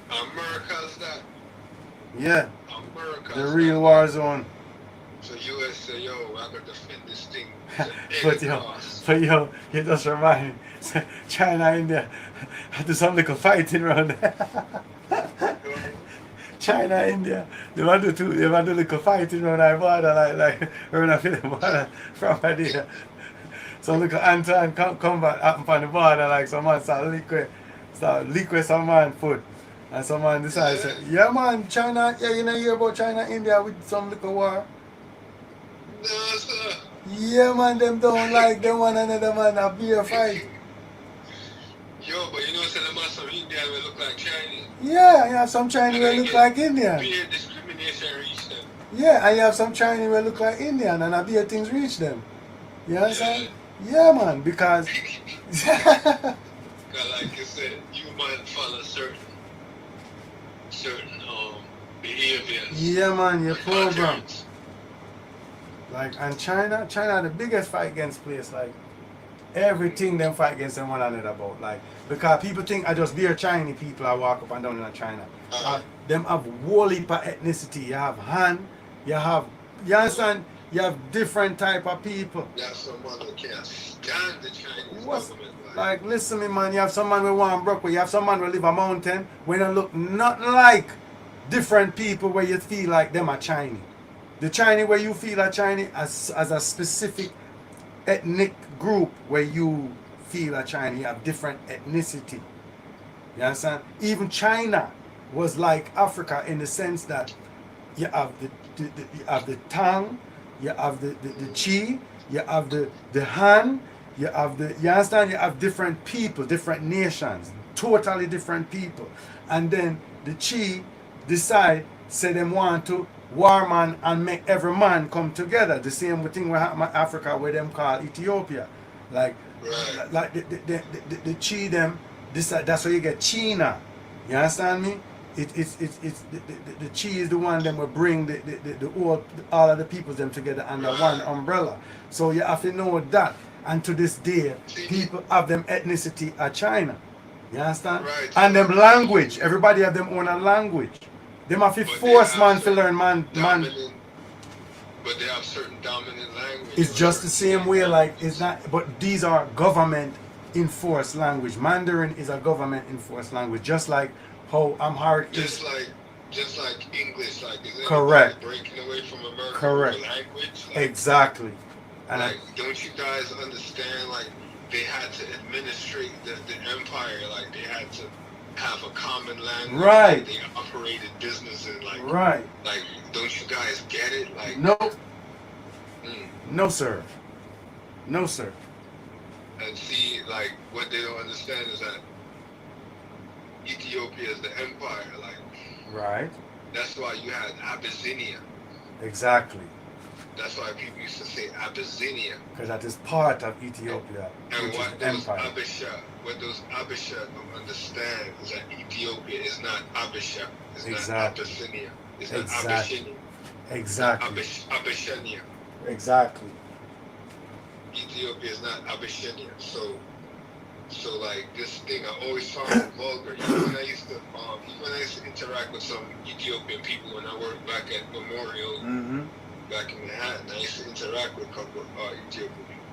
America's that. yeah, America's the real that. war zone. So US say, yo, I gotta defend this thing. But you just remind me, China, India, do some little fighting around there. China, India, they want to do little fighting around our border, like around the border from there. So little hand-to-hand combat happen on the border, like some man start liquid some man foot. And some man decide say, yeah man, China, yeah, you know hear about China, India with some little war. No, sir. Yeah, man, them don't like them one another, man. A beer fight. Yo, but you know, so them are some Indian will look like Chinese. Yeah, you have some Chinese And will I look get like Indian. beer discrimination reach them. Yeah, and you have some Chinese will look like Indian, and a beer things reach them. You understand? Yeah. Yeah, man, because. Cause like you said, you might follow certain behaviors. Yeah, man, your program. patterns. Like, and China the biggest fight against place. Like, everything them fight against them one another about. Like, because people think I just be a Chinese people I walk up and down in China. Them have whole heap of ethnicity. You have Han, you understand? You have different type of people. That's someone who can't stand the Chinese What's- government. Like, listen me, man, you have some man who want Brooklyn, you have some man who live a mountain, when they look nothing like different people where you feel like them are Chinese. The Chinese where you feel are Chinese as a specific ethnic group where you feel are Chinese, you have different ethnicity. You understand? Even China was like Africa in the sense that you have you have the Tang, you have the Chi, you have the Han, you have you understand? You have different people, different nations, totally different people. And then the Chi decide, say them want to war man and make every man come together. The same thing we have in Africa where them call Ethiopia. Like Right. like the Chi them decide, that's where you get China. You understand me? It's the Chi is the one that will bring all of the peoples them together under one umbrella. So you have to know that. And to this day, people have them ethnicity of China. You understand? Right. And them language. Everybody have them own a language. Them have to But they force have man to certain learn man. dominant- But they have certain dominant language. It's just the same way, like it's not. But these are government enforced language. Mandarin is a government enforced language, just like how Amharic is. Just like English, like is Correct. anybody breaking away from American Correct. language? Like, Exactly. And like, don't you guys understand? Like, they had to administrate the empire. Like, they had to have a common language. Right. Like, they operated business in like. right. Like, don't you guys get it? Like, No, mm. no, sir. No, sir. And see, like, what they don't understand is that Ethiopia is the empire. Like, Right. that's why you had Abyssinia. Exactly. That's why people used to say Abyssinia. Because that is part of Ethiopia, And which what is those empire. Abisha don't understand is that Ethiopia is not Abisha. It's Exactly. not Abyssinia. It's not Exactly. Abyssinia. Exactly. Abyssinia. Exactly. Ethiopia is not Abyssinia. So like this thing I always found vulgar. Even when I used to interact with some Ethiopian people when I worked back at Memorial Mm-hmm. back in Manhattan, I used to interact with a couple of Ethiopian people.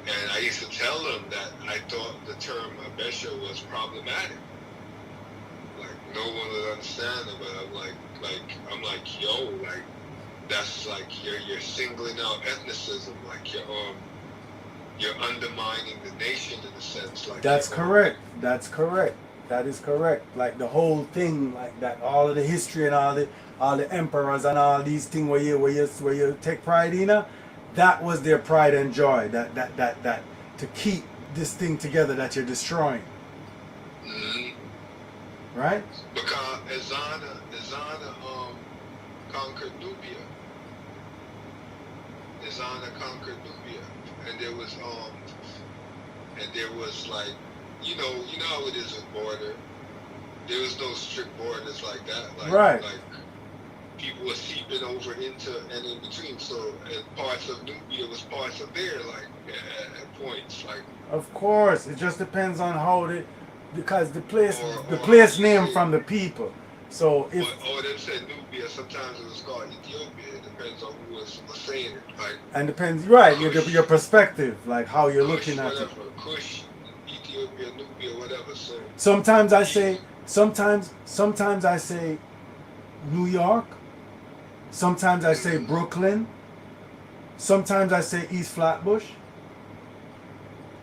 And I used to tell them that I thought the term Abesha was problematic. Like no one would understand it, but I'm like, yo, like that's like you're singling out ethnicism, like you're undermining the nation in a sense. Like That's correct. That's correct. That is correct. Like the whole thing, like that, all of the history and all the emperors and all these things where you take pride in, that was their pride and joy. That to keep this thing together that you're destroying. Mhm. Right? Because Ezana conquered Nubia. Ezana conquered Nubia, and there was like, you know how it is with border. There was no strict borders like that. Like, Right. Like people were seeping over into and in between. So parts of Nubia was parts of there, like at points, like. Of course. It just depends on how because the place Or named from the people. So if Or them said Nubia. Sometimes it was called Ethiopia. It depends on who was saying it. Like. and depends right, your perspective, like how you're Kush, looking at it. whatever, Kush, Ethiopia, Nubia, whatever. So Sometimes I say New York. Sometimes I say Brooklyn. Sometimes I say East Flatbush.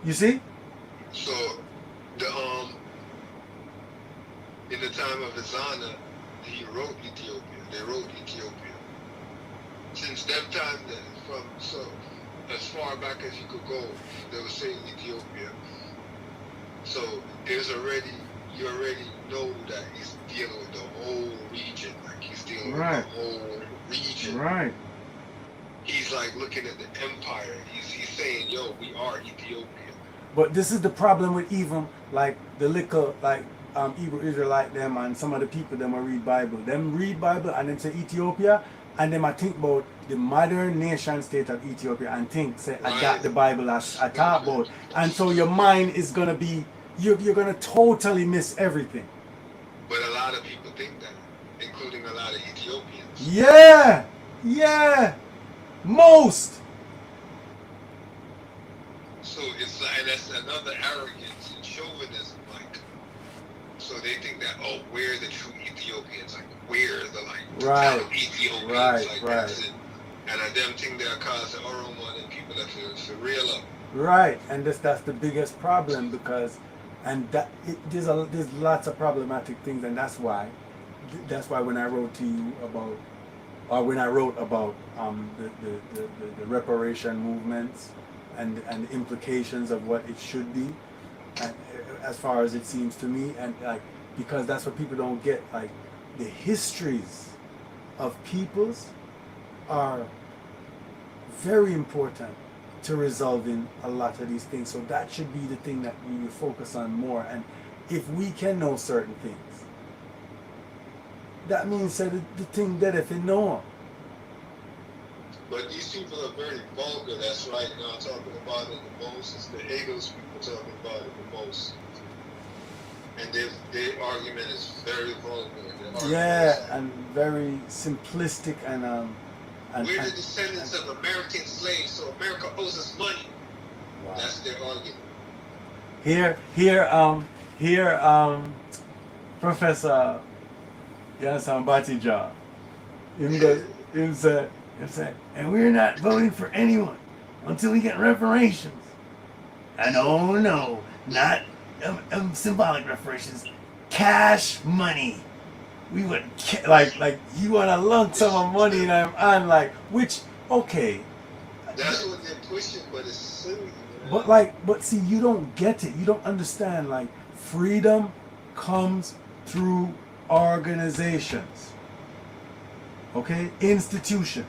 You see? So the in the time of Ezana, he wrote Ethiopia. They wrote Ethiopia. It's in since them time then, from so as far back as you could go, they were saying Ethiopia. So there's already you already know that he's dealing with the whole region, like he's dealing Right. with the whole region. Right. He's like looking at the empire. He's saying, "Yo, we are Ethiopia." But this is the problem with even like the little like Hebrew Israelite them and some of the people them will read Bible. Them read Bible and then say Ethiopia and then I think about the modern nation state of Ethiopia and think say I got the Bible as I talk about. And so your mind is gonna be you're gonna totally miss everything. But a lot of people think that, including a lot of Ethiopians. Yeah, yeah. Most. So it's like that's another arrogance and chauvinism, like. So they think that we're the true Ethiopians, like we're the Right. top Ethiopians, Right, like right. that's it. And them think they're causing Oromo and people that to real up. Right, and that's the biggest problem because, and that there's lots of problematic things, and that's why when I wrote to you about, or when I wrote about the reparation movements and the implications of what it should be, and as far as it seems to me, and like because that's what people don't get, like the histories of peoples are very important to resolving a lot of these things. So that should be the thing that we focus on more. And if we can know certain things, that means that the thing that if you know. But these people are very vulgar. That's right. Now talking about it the most. It's the Hegels people talking about it the most. And their argument is very vulgar. Yeah, and very simplistic and we're the descendants of American slaves, so America owes us money. Wow. That's their argument. Here, Professor Yasan Batija, him said, and we're not voting for anyone until we get reparations. And oh no, not symbolic reparations, cash money. We would like you want a lump sum of money, and I'm like, which okay. That's what they're pushing, but it's silly. Man. But see, you don't get it. You don't understand. Like, freedom comes through organizations. Okay, institution.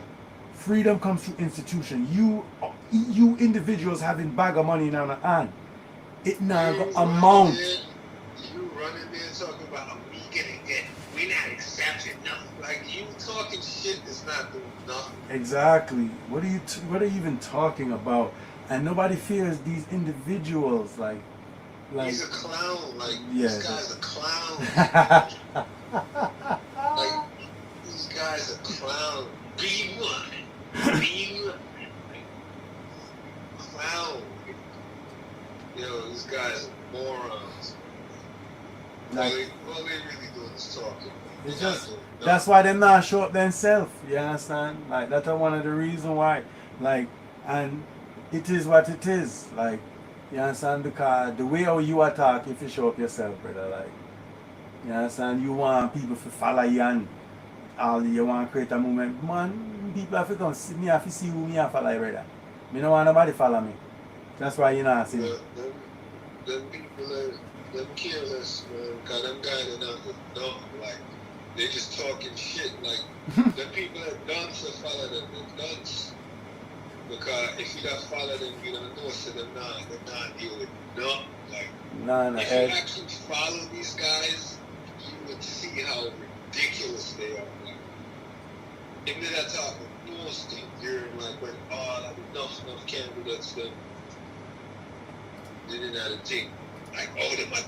Freedom comes through institution. You individuals having bag of money now and it now amount. You running there talking about we getting it. We not accepting nothing. Like you talking shit is not doing nothing. Exactly. What are you even talking about? And nobody fears these individuals. Like he's a clown. Like yeah, this guy's a clown. Like these guys are clown. Be one. Clown. Yo, these guys are morons. Like, all they really doing is talking. It's just that's why them not show up themselves. You understand? Like that's one of the reasons why. Like, and it is what it is. Like, you understand? Because the way how you attack, if you show up yourself, brother. Like, you understand? You want people to follow you and all you want to create a movement. Man, people have to come see me. Have to see who me have follow, brother. Me don't want nobody follow me. That's why you not see me. Them people are them careless, man. Cause them guys are not dumb. Like they just talking shit. Like the people that dunce to follow them, they're dunce. Because if you don't follow them, you don't know. So they're not dealing with nothing. Like if you actually follow these guys, you would see how ridiculous they are. Like if they're not talking bullshit, you're like when enough candidates then they didn't have to think like, oh, my